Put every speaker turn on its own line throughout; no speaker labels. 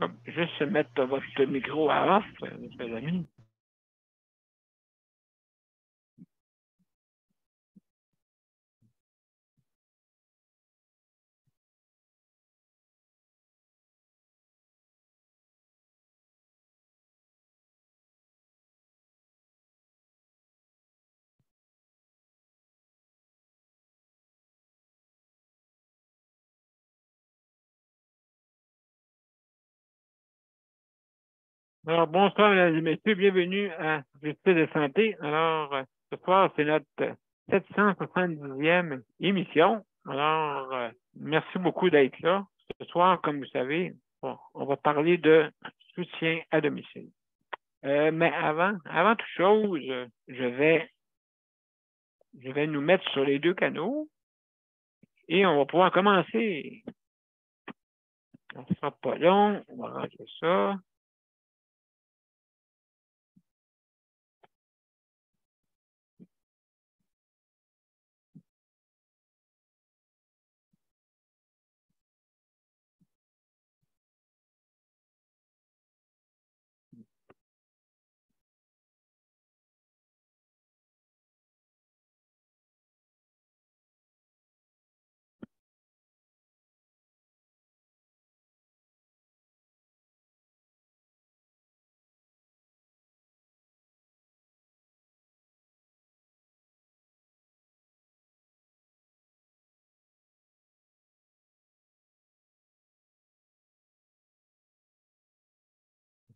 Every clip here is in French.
Hop, juste mettre votre micro à off, mes amis. Alors, bonsoir, mesdames et messieurs, bienvenue à Justice de santé. Alors, ce soir, c'est notre 770e émission. Alors, merci beaucoup d'être là. Ce soir, comme vous savez, on va parler de soutien à domicile. Mais avant toute chose, je vais nous mettre sur les deux canaux et on va pouvoir commencer. Ça ne sera pas long, on va ranger ça.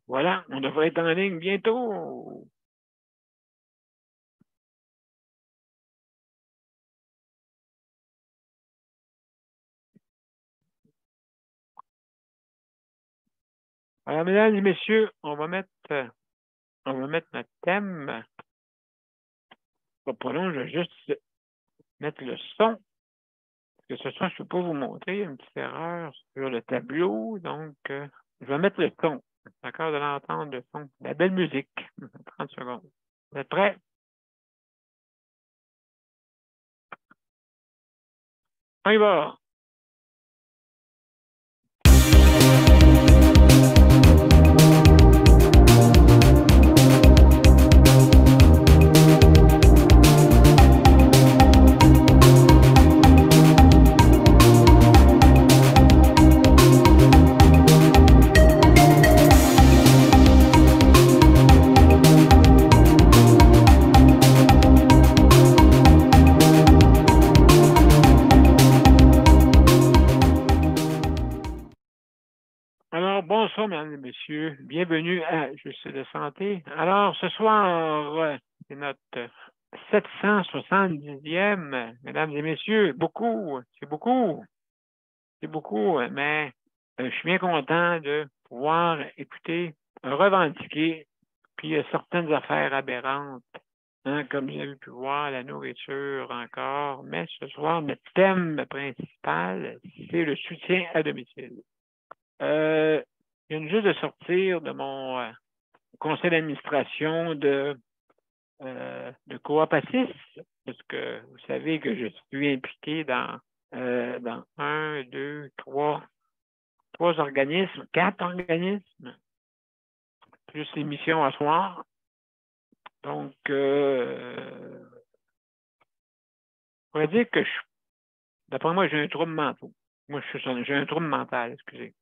Voilà, on devrait être en ligne bientôt. Alors, mesdames et messieurs, on va mettre notre thème. Pas long, je vais juste mettre le son. Parce que ce soir, je ne peux pas vous montrer une petite erreur sur le tableau. Donc, je vais mettre le son. D'accord, de l'entendre, le son. La belle musique. 30 secondes. Vous êtes prêts? On y va! Alors, bonsoir, mesdames et messieurs. Bienvenue à Justice de santé. Alors, ce soir, c'est notre 770e, mesdames et messieurs. Beaucoup, c'est beaucoup. C'est beaucoup, mais je suis bien content de pouvoir écouter, revendiquer, puis il y a certaines affaires aberrantes, hein, comme vous avez pu voir, la nourriture encore. Mais ce soir, notre thème principal, c'est le soutien à domicile. Je viens juste de sortir de mon conseil d'administration de Coop Assis, parce que vous savez que je suis impliqué dans un, deux, trois organismes, 4 organismes, plus l'émission à soir. Donc, on pourrait dire que d'après moi, j'ai un trouble mental. Moi, j'ai un trouble mental, excusez.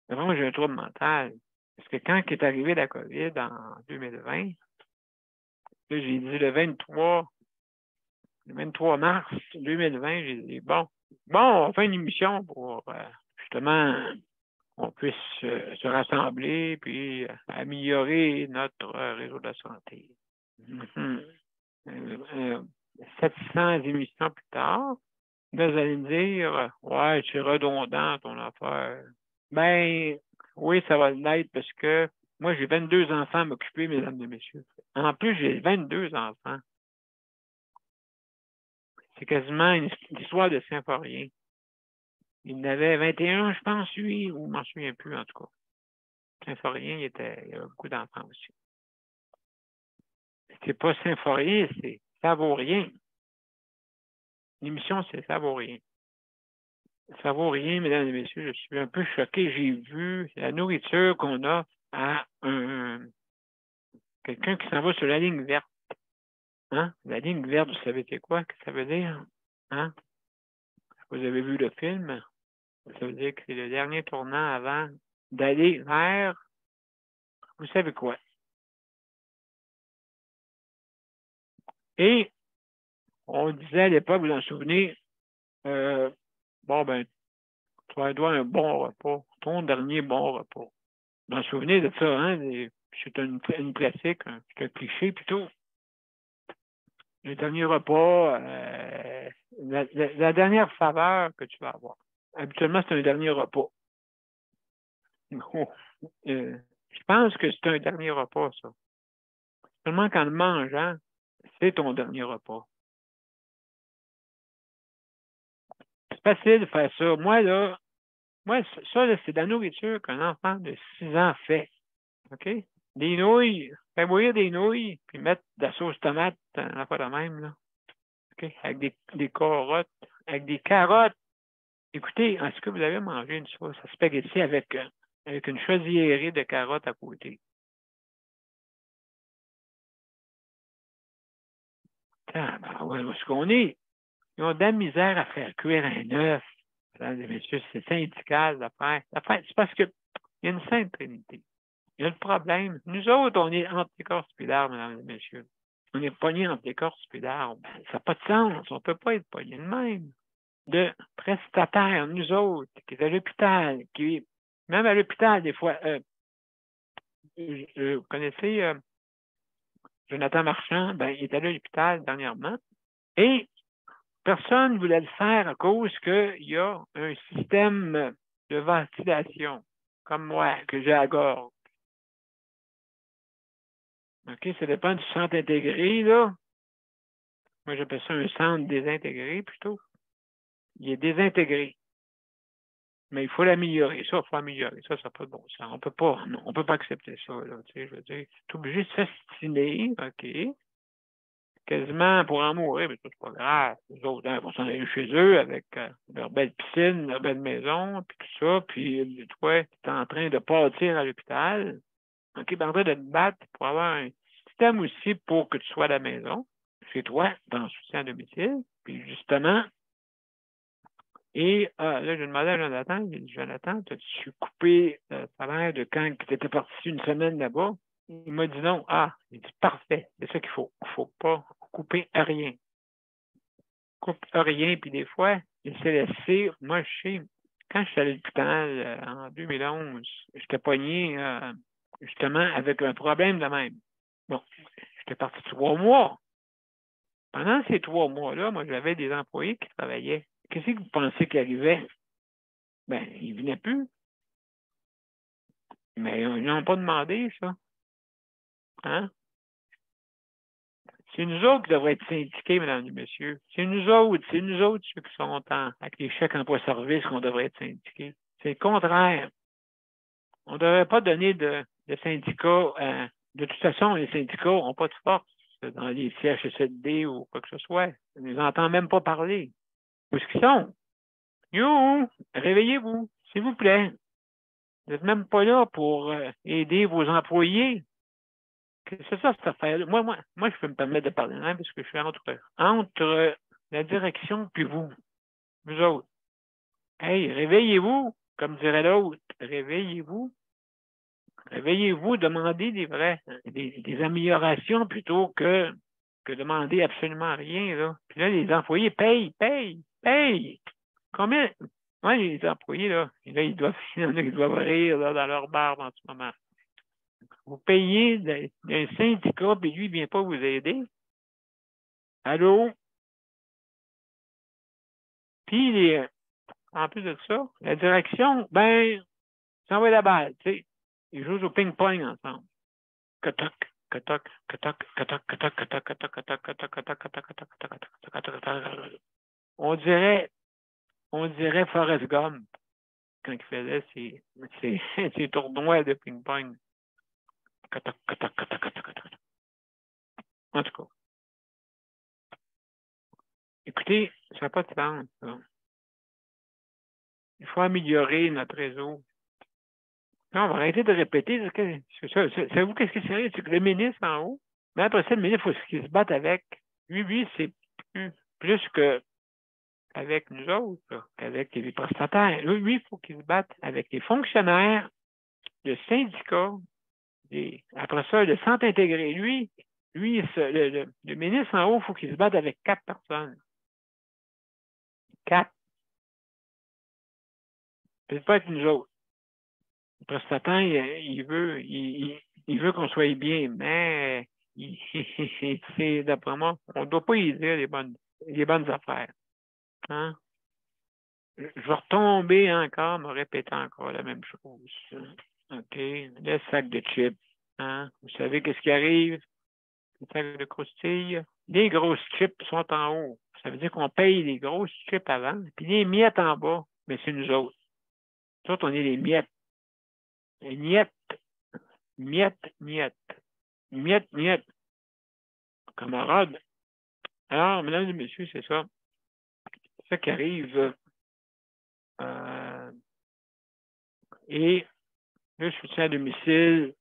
D'après moi, j'ai un trouble mental. Parce que quand est arrivé la COVID en 2020, là, j'ai dit le 23 mars 2020, j'ai dit, bon, on fait une émission pour justement qu'on puisse se rassembler puis améliorer notre réseau de santé. 700 émissions plus tard, là, vous allez me dire, ouais, c'est redondant ton affaire. Ben, oui, ça va l'être parce que moi, j'ai 22 enfants à m'occuper, mesdames et messieurs. En plus, j'ai 22 enfants. C'est quasiment une histoire de Symphorien. Il en avait 21, je pense, lui, ou je m'en souviens plus, en tout cas. Symphorien, il y avait beaucoup d'enfants aussi. C'est pas Symphorien, c'est Savourien. L'émission, c'est Savourien. Ça vaut rien, mesdames et messieurs. Je suis un peu choqué. J'ai vu la nourriture qu'on a à quelqu'un qui s'en va sur la ligne verte. Hein? La ligne verte, vous savez c'est quoi que ça veut dire? Hein? Vous avez vu le film? Ça veut dire que c'est le dernier tournant avant d'aller vers, vous savez quoi? Et on disait à l'époque, vous en souvenez, bon, ben, tu vas avoir un bon repas, ton dernier bon repas. Vous en souvenez de ça, hein? C'est une classique, c'est un cliché plutôt. Le dernier repas, la dernière faveur que tu vas avoir. Habituellement, c'est un dernier repas. Je pense que c'est un dernier repas, ça. Seulement qu'en le mangeant, c'est ton dernier repas. C'est facile de faire ça. Moi, ça, là, c'est de la nourriture qu'un enfant de 6 ans fait. OK? Des nouilles, faire bouillir des nouilles, puis mettre de la sauce tomate, pas de même, là. OK? Avec des carottes. Avec des carottes. Écoutez, est-ce que vous avez mangé une sauce à spaghetti avec une chaudière de carottes à côté? Ah, ben, ouais, où est-ce qu'on est? Ils ont de la misère à faire cuire un œuf. Mesdames et messieurs, c'est syndical d'affaires. C'est parce qu'il y a une sainte trinité. Il y a le problème. Nous autres, on est entre les corps puis l'arbre, mesdames et messieurs. On est pognés entre les corps puis l'arbre. Ben, ça n'a pas de sens. On ne peut pas être pognés de même. De prestataires, nous autres, qui est à l'hôpital, qui même à l'hôpital, des fois, vous connaissez Jonathan Marchand, ben, il est allé à l'hôpital dernièrement. Et personne ne voulait le faire à cause qu'il y a un système de ventilation, comme moi, que j'ai à gorge. OK, ça dépend du centre intégré, là. Moi, j'appelle ça un centre désintégré, plutôt. Il est désintégré. Mais il faut l'améliorer. Ça, il faut améliorer. Ça n'a pas de bon sens. On peut pas accepter ça, là. Tu sais, je veux dire, c'est obligé de s'astiner, OK, quasiment pour en mourir, mais ça, c'est pas grave. Les autres, hein, vont s'en aller chez eux avec leur belle piscine, leur belle maison, puis tout ça, puis toi, tu es en train de partir à l'hôpital. OK, ben, en train de te battre pour avoir un système aussi pour que tu sois à la maison, chez toi, dans le soutien à domicile. Puis justement, et là, j'ai demandé à Jonathan, j'ai dit, Jonathan, t'as-tu coupé le salaire de quand tu étais parti une semaine là-bas? Il m'a dit non. Ah, il dit parfait, c'est ça qu'il faut. Il ne faut pas couper à rien. Coupe à rien, puis des fois, il s'est laissé. Moi, je sais, quand je suis allé à l'hôpital en 2011, j'étais pogné justement avec un problème de même. Bon, j'étais parti 3 mois. Pendant ces 3 mois-là, moi, j'avais des employés qui travaillaient. Qu'est-ce que vous pensez qui arrivait? Ben, ils ne venaient plus. Mais ils n'ont pas demandé, ça. Hein? C'est nous autres qui devraient être syndiqués, mesdames et messieurs. C'est nous autres ceux qui sont avec les chèques emploi-service qu'on devrait être syndiqués. C'est le contraire. On ne devrait pas donner de syndicats. De toute façon, les syndicats n'ont pas de force dans les CHSLD ou quoi que ce soit. On ne les entend même pas parler. Où est-ce qu'ils sont? You, réveillez-vous, s'il vous plaît. Vous n'êtes même pas là pour aider vos employés. C'est ça, cette affaire-là. Moi, je peux me permettre de parler même parce que je suis entre la direction puis vous autres. Hey, réveillez-vous, comme dirait l'autre. Réveillez-vous. Réveillez-vous, demandez des améliorations plutôt que demander absolument rien, là. Puis là, les employés payent. Combien? Ouais, les employés, là, et là, il y en a qui doivent rire là, dans leur barbe en ce moment. Vous payez un syndicat, puis lui, il ne vient pas vous aider. Allô? Puis, en plus de ça, la direction, ben, ça envoie la balle, tu sais. Ils jouent au ping-pong ensemble. Cotoc, cotoc, cotoc, cotoc, cotoc, cotoc, cotoc, cotoc, cotoc, cotoc, cotoc, cotoc, cotoc, cotoc. On dirait Forrest Gump quand il faisait ses tournois de ping-pong. Cotoc, cotoc, cotoc, cotoc, cotoc. En tout cas, écoutez, ça n'a pas de sens, ça. Il faut améliorer notre réseau. Là, on va arrêter de répéter. Savez-vous qu'est-ce qui c'est? C'est que le ministre en haut, mais après ça, le ministre, il faut qu'il se batte avec. Lui, c'est plus que avec nous autres, là, qu'avec les prestataires. Lui, il faut qu'il se batte avec les fonctionnaires, le syndicat, après ça, le centre intégré. Lui, le ministre en haut, il faut qu'il se batte avec 4 personnes. 4. Peut-être pas avec nous autres. Le prestataire, il veut qu'on soit bien, mais c'est d'après moi, on ne doit pas y dire les bonnes affaires. Hein? Je vais retomber encore, me répéter encore la même chose. OK. Le sac de chips. Hein? Vous savez qu'est-ce qui arrive? Le sac de croustilles. Les grosses chips sont en haut. Ça veut dire qu'on paye les grosses chips avant, puis les miettes en bas, mais c'est nous autres. Nous autres, on est les miettes. Les miettes. Miettes, miettes. Miettes, miettes. Camarades. Alors, mesdames et messieurs, c'est ça. C'est ça qui arrive. Et le soutien à domicile,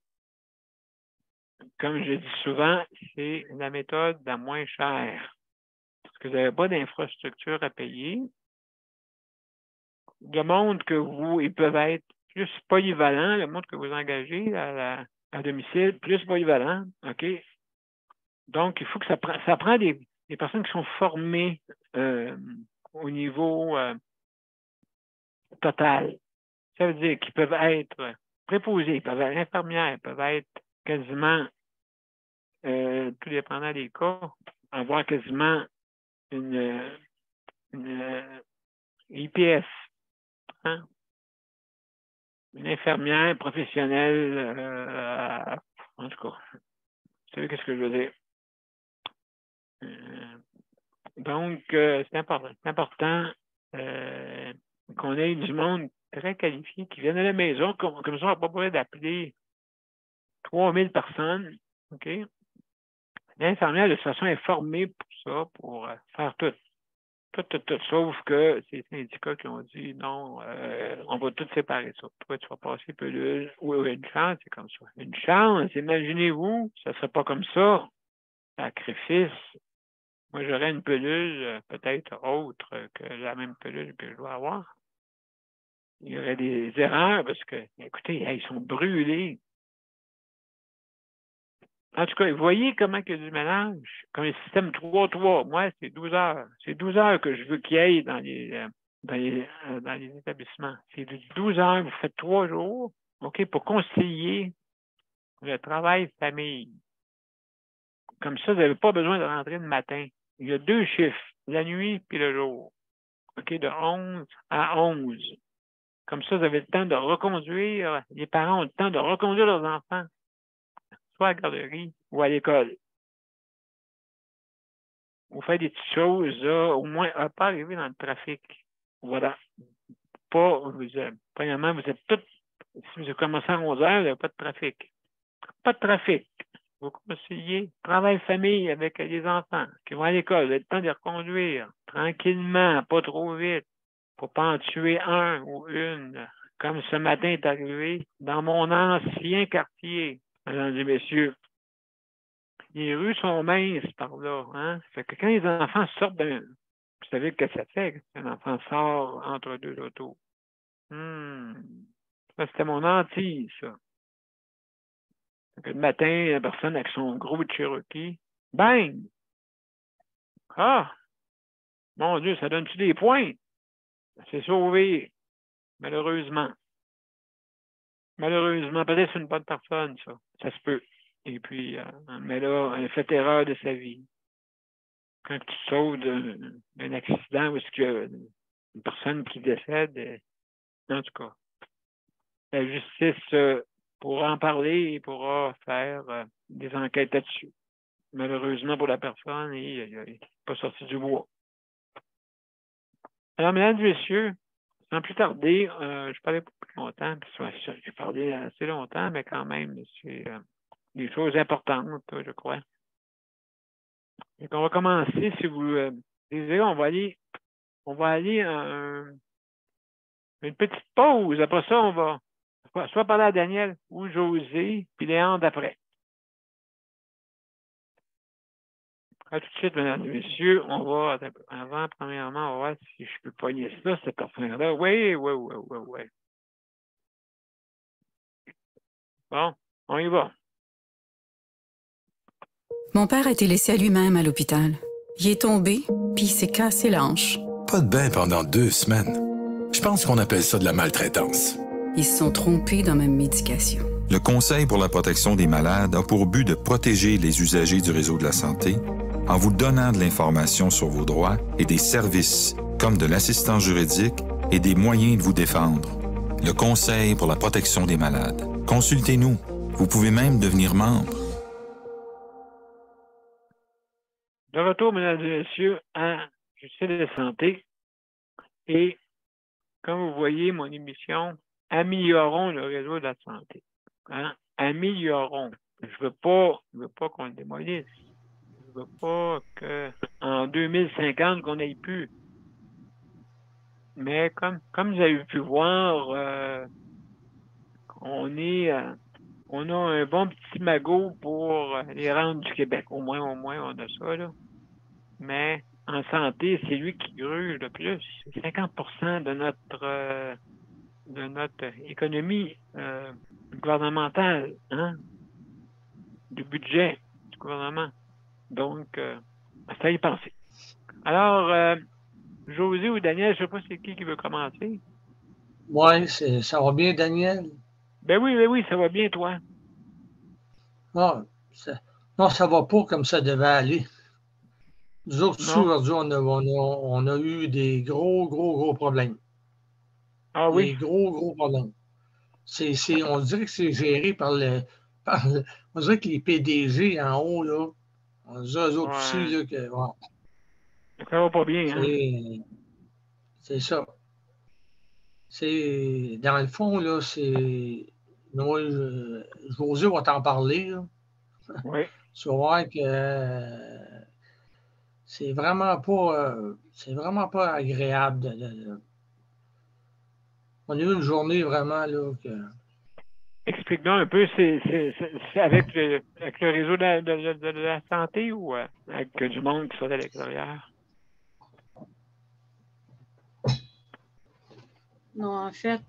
comme je dis souvent, c'est la méthode la moins chère. Parce que vous n'avez pas d'infrastructure à payer. Le monde que ils peuvent être plus polyvalents, le monde que vous engagez à domicile, plus polyvalent, OK? Donc, il faut que ça prend des personnes qui sont formées au niveau total. Ça veut dire qu'ils peuvent être préposés, ils peuvent être infirmières, ils peuvent être quasiment, tout dépendant des cas, avoir quasiment une IPS, hein? Une infirmière professionnelle, en tout cas, vous savez qu'est-ce que je veux dire. Donc, c'est important qu'on ait du monde très qualifié qui vienne à la maison, comme ça, on va pas pouvoir d'appeler 3000 personnes, OK? L'infirmière, de toute façon, est formée pour ça, pour faire tout. Tout. Sauf que c'est les syndicats qui ont dit non, on va tout séparer ça. Toi, tu vas passer pelule. Oui, une chance, c'est comme ça. Une chance, imaginez-vous, ça ne serait pas comme ça. Sacrifice. Moi, j'aurais une pelule peut-être autre que la même pelule que je dois avoir. Il y aurait des erreurs parce que, écoutez, ils sont brûlés. En tout cas, vous voyez comment il y a du mélange? Comme le système 3-3. Moi, c'est 12 heures. C'est 12 heures que je veux qu'il y ait dans les établissements. C'est 12 heures, vous faites 3 jours, OK, pour concilier le travail-famille. Comme ça, vous n'avez pas besoin de rentrer le matin. Il y a 2 chiffres, la nuit puis le jour. OK, de 11 à 11. Comme ça, vous avez le temps de reconduire, les parents ont le temps de reconduire leurs enfants, soit à la garderie ou à l'école. Vous faites des petites choses, là, au moins, à pas arriver dans le trafic. Voilà. Premièrement, vous êtes tous, si vous commencez à 11 heures, vous n'avez pas de trafic. Pas de trafic. Vous conciliez travail-famille avec les enfants qui vont à l'école. Vous avez le temps de les reconduire tranquillement, pas trop vite, pour pas en tuer un ou une. Comme ce matin est arrivé dans mon ancien quartier, mesdames et messieurs. Les rues sont minces par là. Hein? Fait que quand les enfants sortent vous savez ce que ça fait quand un enfant sort entre deux autos. Ça, c'était mon hantise, ça. Fait que le matin, la personne avec son gros Cherokee, bang! Ah! Mon Dieu, ça donne-tu des points? C'est sauvé, malheureusement. Malheureusement, peut-être c'est une bonne personne, ça. Ça se peut. Et puis, mais là, elle a fait erreur de sa vie. Quand tu sauves d'un accident où il y a une personne qui décède, en tout cas, la justice pourra en parler et pourra faire des enquêtes là-dessus. Malheureusement pour la personne, il n'est pas sorti du bois. Alors, mesdames et messieurs, sans plus tarder, je parlais pas plus longtemps, j'ai parlé assez longtemps, mais quand même, c'est des choses importantes, je crois. Et on va commencer, si vous désirez, on va aller Une petite pause. Après ça, on va soit parler à Daniel ou José, puis Léandre après. À tout de suite, mesdames et messieurs. On va, avant, premièrement, on va voir si je peux pogner ça, cette affaire-là. Oui. Bon, on y va.
Mon père a été laissé à lui-même à l'hôpital. Il est tombé, puis il s'est cassé la hanche.
Pas de bain pendant 2 semaines. Je pense qu'on appelle ça de la maltraitance.
Ils se sont trompés dans ma médication.
Le Conseil pour la protection des malades a pour but de protéger les usagers du réseau de la santé en vous donnant de l'information sur vos droits et des services comme de l'assistance juridique et des moyens de vous défendre. Le Conseil pour la protection des malades. Consultez-nous. Vous pouvez même devenir membre.
De retour, mesdames et messieurs, à Justice de santé. Et comme vous voyez, mon émission, améliorons le réseau de la santé. Hein? Améliorons. Je veux pas qu'on le démolisse. Je veux pas qu'en 2050, qu'on n'ait plus. Mais comme vous avez pu voir, on a un bon petit magot pour les rentes du Québec. Au moins, on a ça, là. Mais en santé, c'est lui qui gruge le plus. 50% de notre économie gouvernementale, hein, du budget du gouvernement. Donc, ça y penser. Alors, José ou Daniel, je ne sais pas c'est qui veut commencer.
Oui, ça va bien, Daniel?
Ben oui, ça va bien, toi.
Non, ça va pas comme ça devait aller. Nous autres, aujourd'hui, on a eu des gros problèmes.
Ah oui?
Des gros problèmes. On dirait que c'est géré on dirait que les PDG en haut, là, on dirait eux autres aussi, là, que,
ça va pas bien, hein?
C'est ça. Dans le fond, là, José va t'en parler, là.
Oui.
Tu vas voir que c'est vraiment pas agréable. On a eu une journée vraiment là que.
Explique-nous un peu, c'est avec le réseau de la santé ou avec du monde qui sont à l'extérieur?
Non, en fait,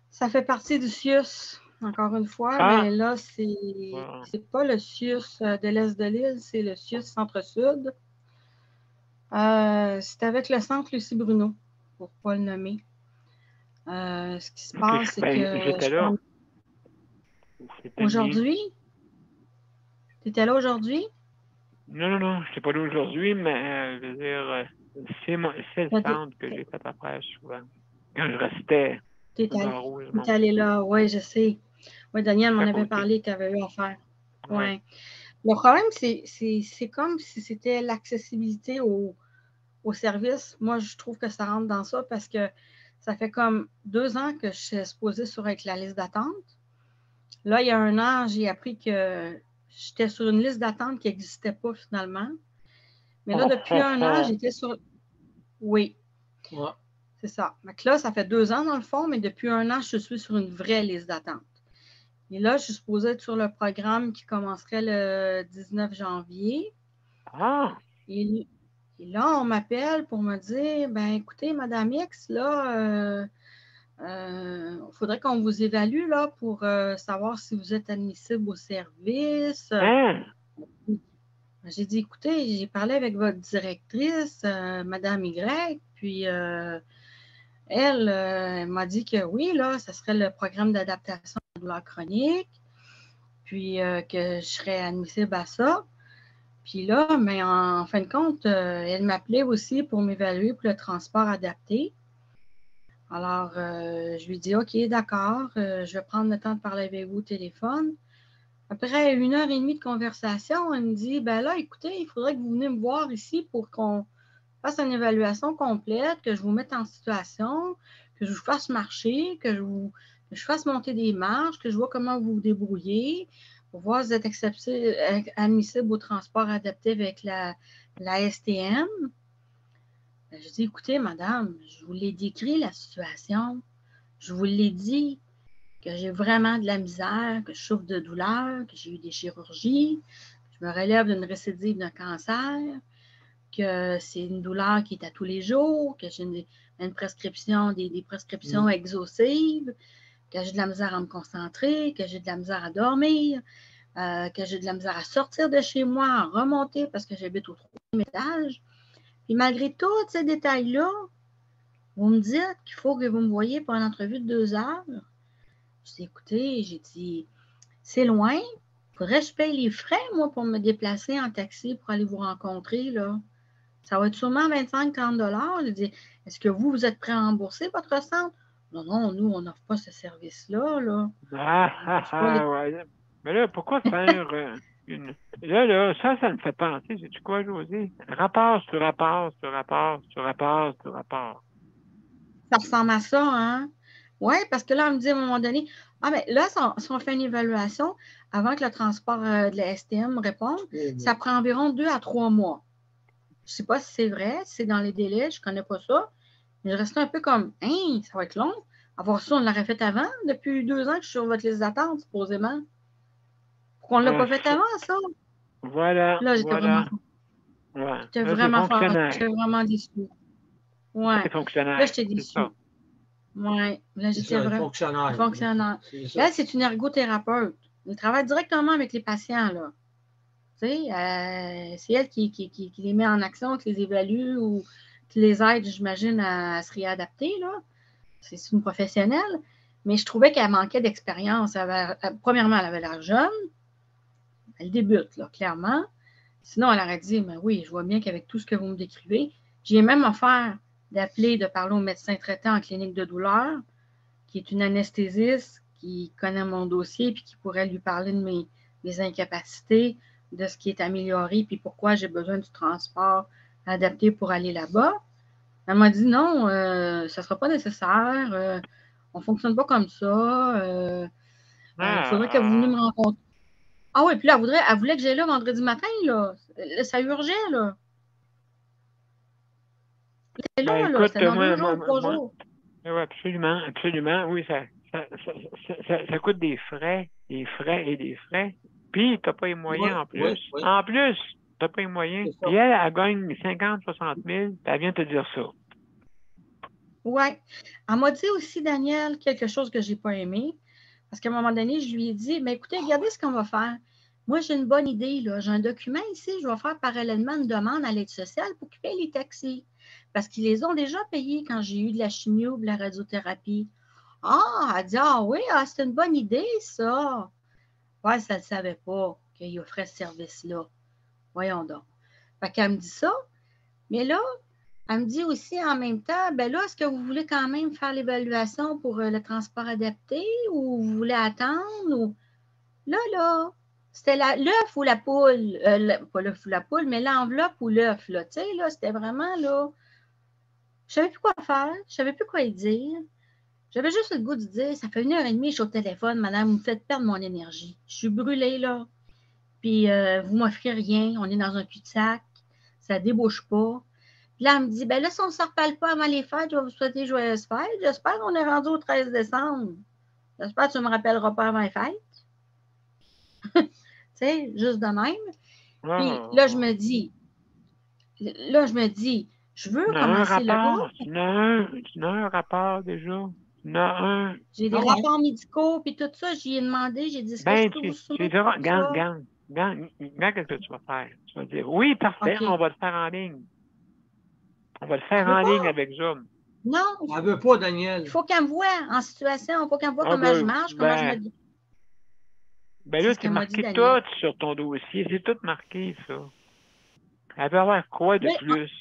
ça fait partie du CIUS, encore une fois, mais là, c'est pas le CIUS de l'Est de l'île, c'est le CIUS Centre-Sud. C'est avec le Centre Lucie Bruno, pour ne pas le nommer. Ce qui se passe, c'est que...
J'étais là.
Aujourd'hui? Tu étais là aujourd'hui?
Non, je n'étais pas là aujourd'hui, mais je veux dire, c'est le centre que j'ai fait après souvent. Quand je restais.
Tu es allé là, oui, je sais. Oui, Daniel m'en avait parlé, tu avais eu affaire. Ouais. Le problème, c'est comme si c'était l'accessibilité au service. Moi, je trouve que ça rentre dans ça parce que ça fait comme 2 ans que je suis supposée être la liste d'attente. Là, il y a 1 an, j'ai appris que j'étais sur une liste d'attente qui n'existait pas finalement. Mais là, depuis 1 an, j'étais sur... Oui.
Ouais.
C'est ça. Donc là, ça fait 2 ans dans le fond, mais depuis 1 an, je suis sur une vraie liste d'attente. Et là, je suis supposée être sur le programme qui commencerait le 19 janvier.
Ah!
Et là, on m'appelle pour me dire, ben écoutez, Madame X, là, il faudrait qu'on vous évalue là, pour savoir si vous êtes admissible au service. J'ai dit, écoutez, j'ai parlé avec votre directrice, Madame Y, puis elle m'a dit que oui, là, ce serait le programme d'adaptation de la chronique, puis que je serais admissible à ça. Puis là, mais en fin de compte, elle m'appelait aussi pour m'évaluer pour le transport adapté. Alors, je lui dis, OK, d'accord, je vais prendre le temps de parler avec vous au téléphone. Après 1h30 de conversation, elle me dit, ben là, écoutez, il faudrait que vous venez me voir ici pour qu'on fasse une évaluation complète, que je vous mette en situation, que je vous fasse marcher, que je fasse monter des marches, que je vois comment vous vous débrouillez, pour voir si vous êtes admissible au transport adapté avec la STM. Ben, je dis, écoutez, madame, je vous l'ai décrit la situation. Je vous l'ai dit que j'ai vraiment de la misère, que je souffre de douleur, que j'ai eu des chirurgies, que je me relève d'une récidive d'un cancer, que c'est une douleur qui est à tous les jours, que j'ai une prescription, des prescriptions exhaustives, que j'ai de la misère à me concentrer, que j'ai de la misère à dormir, que j'ai de la misère à sortir de chez moi, à remonter parce que j'habite au 3e étage. Puis malgré tous ces détails-là, vous me dites qu'il faut que vous me voyiez pour une entrevue de 2 heures. Je dis, écoutez, j'ai dit, c'est loin. Faudrait que je paye les frais, moi, pour me déplacer en taxi pour aller vous rencontrer, là. Ça va être sûrement 25-30 $. Je dis, est-ce que vous êtes prêt à rembourser votre centre? Non, non, nous, on n'offre pas ce service-là, là.
Ouais. Mais là, pourquoi faire une... Là, ça me fait penser, sais-tu quoi, Josée? Rapport sur rapport, sur rapport, sur rapport, sur rapport.
Ça ressemble à ça, hein? Oui, parce que là, on me dit à un moment donné, ah, mais là, si on fait une évaluation, avant que le transport de la STM réponde, ça prend environ 2 à 3 mois. Je ne sais pas si c'est vrai, si c'est dans les délais, je ne connais pas ça. Mais je reste un peu comme, hein, ça va être long. Avoir ça, on l'aurait fait avant, depuis 2 ans que je suis sur votre liste d'attente, supposément. Pourquoi on ne l'a pas fait avant, ça?
Voilà,
Là, j'étais
voilà.
vraiment j'étais vraiment déçue. Ouais.
C'est fonctionnaire.
Là, j'étais déçue. Oui, là, j'étais vraiment fonctionnaire. Là, c'est une ergothérapeute. Elle travaille directement avec les patients, là. Tu sais, c'est elle qui les met en action, qui les évalue ou qui les aide, j'imagine, à se réadapter, là. C'est une professionnelle. Mais je trouvais qu'elle manquait d'expérience. Premièrement, elle avait l'air jeune. Elle débute, là, clairement. Sinon, elle aurait dit, mais oui, je vois bien qu'avec tout ce que vous me décrivez, j'ai même offert d'appeler, de parler au médecin traitant en clinique de douleur, qui est une anesthésiste, qui connaît mon dossier, puis qui pourrait lui parler de mes incapacités, de ce qui est amélioré, puis pourquoi j'ai besoin du transport adapté pour aller là-bas. Elle m'a dit non, ça ne sera pas nécessaire, on ne fonctionne pas comme ça, il faudrait que vous veniez me rencontrer. Ah oui, puis là, elle voulait que j'aille là vendredi matin, là. Ça urgeait, là. C'était là, là. C'était dans 2 jours, 3 jours.
Oui, absolument, absolument. Oui, ça coûte des frais et des frais. Puis, tu n'as pas les moyens en plus. Oui. En plus, tu n'as pas les moyens. Puis elle gagne 50, 60 000, puis elle vient te dire ça.
Oui. Elle m'a dit aussi, Daniel, quelque chose que je n'ai pas aimé. Parce qu'à un moment donné, je lui ai dit, mais écoutez, regardez ce qu'on va faire. Moi, j'ai une bonne idée, là. J'ai un document ici, je vais faire parallèlement une demande à l'aide sociale pour qu'ils payent les taxis. Parce qu'ils les ont déjà payés quand j'ai eu de la chimio ou de la radiothérapie. Ah, elle dit, ah oui, c'est une bonne idée, ça. Ouais, ça ne le savait pas qu'il offrait ce service-là. Voyons donc. Fait qu'elle me dit ça. Mais là, elle me dit aussi en même temps, ben là, est-ce que vous voulez quand même faire l'évaluation pour le transport adapté ou vous voulez attendre? Ou... Là, c'était l'œuf ou la poule. Pas l'œuf ou la poule, mais l'enveloppe ou l'œuf, là. Tu sais, là, c'était vraiment, là... Je savais plus quoi faire. Je savais plus quoi dire. J'avais juste le goût de dire, ça fait 1h30 que je suis au téléphone, madame, vous me faites perdre mon énergie. Je suis brûlée, là. Puis, vous ne m'offrez rien. On est dans un cul-de-sac. Ça ne débouche pas. Puis là, elle me dit, ben là, si on ne se reparle pas avant les fêtes, je vais vous souhaiter joyeuses fêtes. J'espère qu'on est rendu au 13 décembre. J'espère que tu ne me rappelleras pas avant les fêtes. Tu sais, juste de même. Puis là, je me dis, je veux commencer le groupe.
Tu n'as un rapport déjà. Tu n'as un.
J'ai des rapports médicaux, puis tout ça, j'y ai demandé, j'ai dit, est-ce que je peux vous soumettre ça?
Qu'est-ce que tu vas faire? Tu vas dire, oui, parfait, on va le faire en ligne. On va le faire en ligne avec Zoom.
Non.
Elle ne veut pas, Daniel.
Il faut qu'elle me voie en situation, il faut qu'elle me voie comment je marche, comment je me dis.
Ben là, c'est marqué tout sur ton dossier. C'est tout marqué, ça. Elle veut avoir quoi de plus?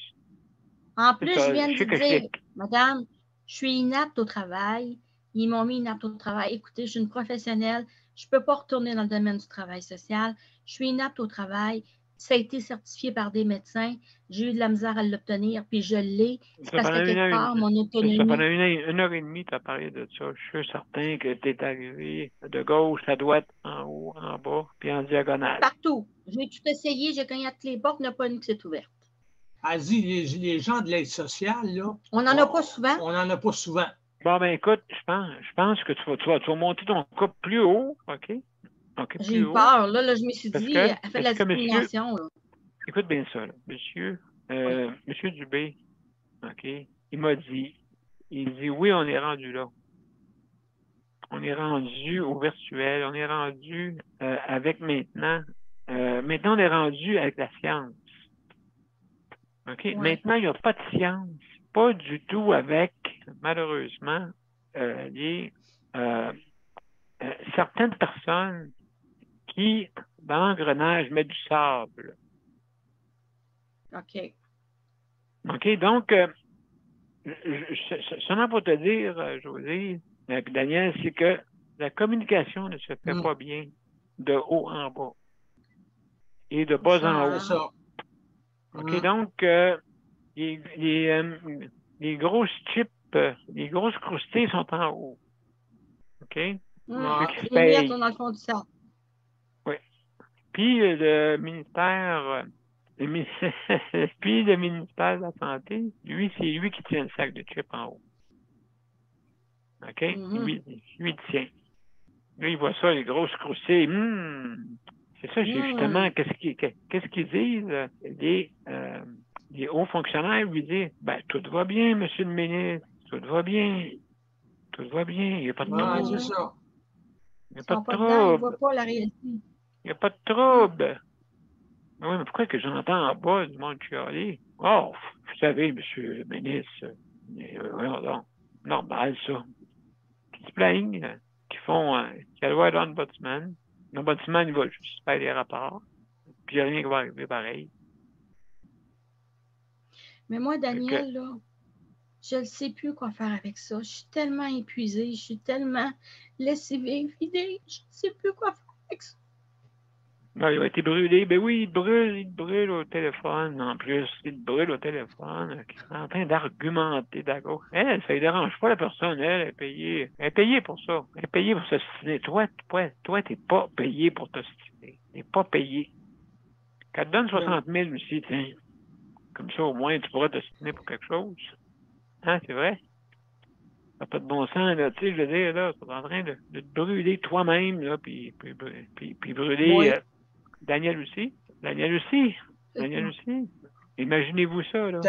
En plus, je viens de dire, madame, je suis inapte au travail. Ils m'ont mis inapte au travail. Écoutez, je suis une professionnelle. Je ne peux pas retourner dans le domaine du travail social. Je suis inapte au travail. Ça a été certifié par des médecins. J'ai eu de la misère à l'obtenir, puis je l'ai. C'est parce que quelque part, mon autonomie...
Ça pendant 1h30, tu as parlé de ça. Je suis certain que tu es arrivé de gauche à droite, en haut, en bas, puis en diagonale.
Partout. J'ai tout essayé, j'ai cogné à toutes les portes, il n'y a pas une qui s'est ouverte.
Elle dit, les gens de l'aide sociale, là.
On n'en a pas souvent.
On n'en a pas souvent.
Bon, ben écoute, je pense que tu vas monter ton cas plus haut, OK? OK,
J'ai
plus
eu
haut.
peur. Là, je me suis
Parce
dit,
que-
elle fait de la
parce que monsieur-
discrimination. Là.
Écoute bien ça, là. Monsieur Dubé, OK, il m'a dit, oui, on est rendu là. On est rendu au virtuel, on est rendu avec maintenant. Maintenant, on est rendu avec la science. OK?
Ouais.
Maintenant, il n'y a pas de science. Pas du tout avec, malheureusement, certaines personnes qui, dans l'engrenage, mettent du sable.
OK.
OK? Donc, seulement pour te dire, José, puis Daniel, c'est que la communication ne se fait pas bien de haut en bas et de bas en haut.
C'est ça.
OK? Donc, les grosses chips, les grosses croustilles sont en haut. OK? Ceux qui se
Les miettes
payent.
sont dans le fond du sac.
Oui. Puis le ministère, puis le ministère de la Santé, lui, c'est lui qui tient le sac de chips en haut. OK? Lui, il tient. Là, il voit ça, les grosses croustilles. C'est ça, c'est justement, qu'est-ce qu'ils disent? Les hauts fonctionnaires lui disent, ben, tout va bien, monsieur le ministre, tout va bien. Tout va bien, il n'y a pas de trouble.
C'est ça.
Il n'y a
Ils
pas
sont
de
pas dedans, ils ne
trouble.
voient pas la réalité.
Il n'y a pas de trouble. Oui, mais pourquoi que j'entends en bas du monde chialer? Oh, vous savez, monsieur le ministre, normal, ça. Qui se plaignent, qui a le droit d'ombudsman. L'ombudsman, il va juste faire des rapports. Puis il n'y a rien qui va arriver pareil.
Mais moi, Daniel, là, je ne sais plus quoi faire avec ça. Je suis tellement épuisée, je suis tellement lessivée, vidée. Je ne sais plus quoi faire avec ça.
Non, il a été brûlé. Ben oui, il te brûle au téléphone. En plus, il te brûle au téléphone. Il est en train d'argumenter d'accord. Elle, ça ne dérange pas la personne. Elle est payée. Elle est payée pour ça. Elle est payée pour s'ostiner. Toi, tu n'es pas payé pour t'ostiner. Tu n'es pas payé. Qu'elle te donne 60 000 aussi, tiens. Comme ça, au moins, tu pourras t'ostiner pour quelque chose. Hein, c'est vrai? Ça n'a pas de bon sens, là. Tu sais, je veux dire, là, tu es en train de te brûler toi-même, là, puis brûler Daniel aussi. Imaginez-vous ça, là.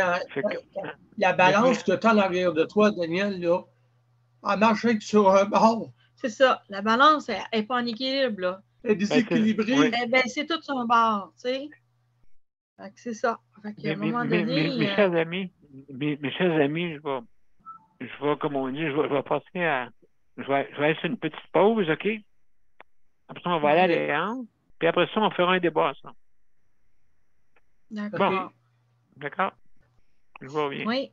La balance que tu as en arrière de toi, Daniel, là, elle marche sur un bord.
C'est ça. La balance, elle n'est pas en équilibre, là.
Elle est déséquilibrée.
Ben, c'est tout sur un bord, tu sais. Fait que c'est ça. Fait qu'à un moment donné...
Mes chers amis, je vais, comme on dit, je vais passer à... Je vais aller sur une petite pause, OK? Après ça, on va aller à Léandre. Puis après ça, on fera un débat ensemble.
D'accord.
Bon. D'accord? Je vous reviens.
Oui.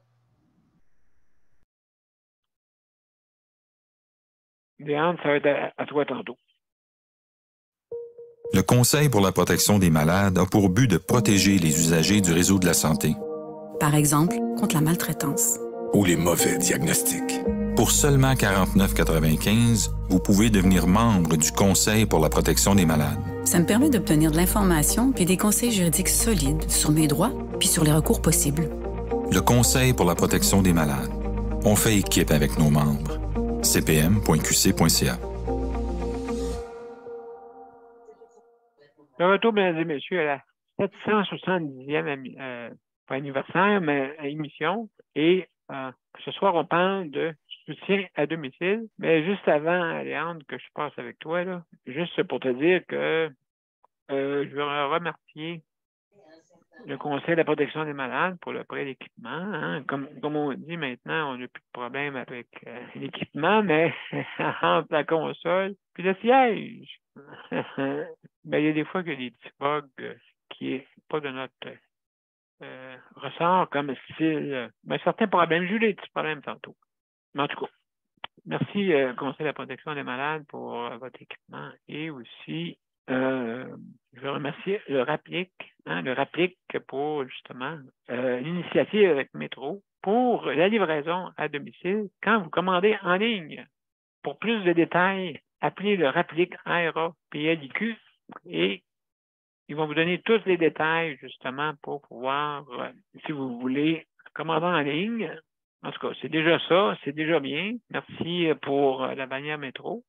Léandre, ça va être à toi tantôt.
Le Conseil pour la protection des malades a pour but de protéger les usagers du réseau de la santé.
Par exemple, contre la maltraitance.
Ou les mauvais diagnostics.
Pour seulement 49,95 $, vous pouvez devenir membre du Conseil pour la protection des malades.
Ça me permet d'obtenir de l'information puis des conseils juridiques solides sur mes droits puis sur les recours possibles.
Le Conseil pour la protection des malades. On fait équipe avec nos membres. cpm.qc.ca.
De retour, mesdames et messieurs, à la 770e anniversaire, mais émission. Et ce soir, on parle de soutien à domicile. Mais juste avant, Léandre, que je passe avec toi, là, juste pour te dire que je veux remercier le Conseil de la protection des malades pour le prêt d'équipement. Hein. Comme on dit maintenant, on n'a plus de problème avec l'équipement, mais entre la console puis le siège. Ben, il y a des fois qu'il y a des petits bugs qui n'est pas de notre ressort, comme style. Certains problèmes. J'ai eu des petits problèmes tantôt. Mais en tout cas, merci Conseil de la protection des malades pour votre équipement et aussi je veux remercier le Rapplic pour justement l'initiative avec Métro pour la livraison à domicile quand vous commandez en ligne. Pour plus de détails, appelez le Rapplic RAPLIQ et ils vont vous donner tous les détails, justement, pour pouvoir, si vous voulez, commander en ligne. En tout cas, c'est déjà ça, c'est déjà bien. Merci pour la bannière métro.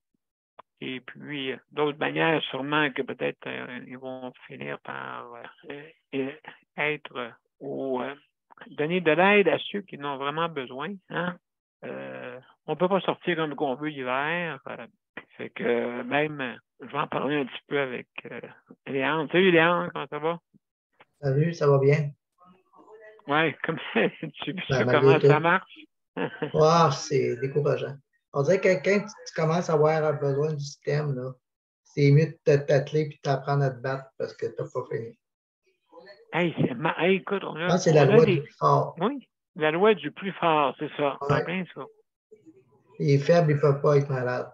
Et puis, d'autres bannières, sûrement que peut-être ils vont finir par être ou donner de l'aide à ceux qui en ont vraiment besoin. Hein? On ne peut pas sortir comme on veut l'hiver. Fait que même, je vais en parler un petit peu avec Léandre. Salut Léandre, comment ça va?
Salut, ça va bien?
Oui, comme tu sais
Malgré
comment
tout.
ça marche.
Wow, c'est décourageant. On dirait que quand tu commences à avoir besoin du système, là, c'est mieux de t'atteler et de t'apprendre à te battre parce que tu n'as pas fini.
Hey, écoute, on
Je
a,
pense que c'est la
on a
loi
des.
du plus fort.
Oui, la loi du plus fort, c'est ça.
Ouais.
En plein ça.
Les faibles, ils ne peuvent pas être malades.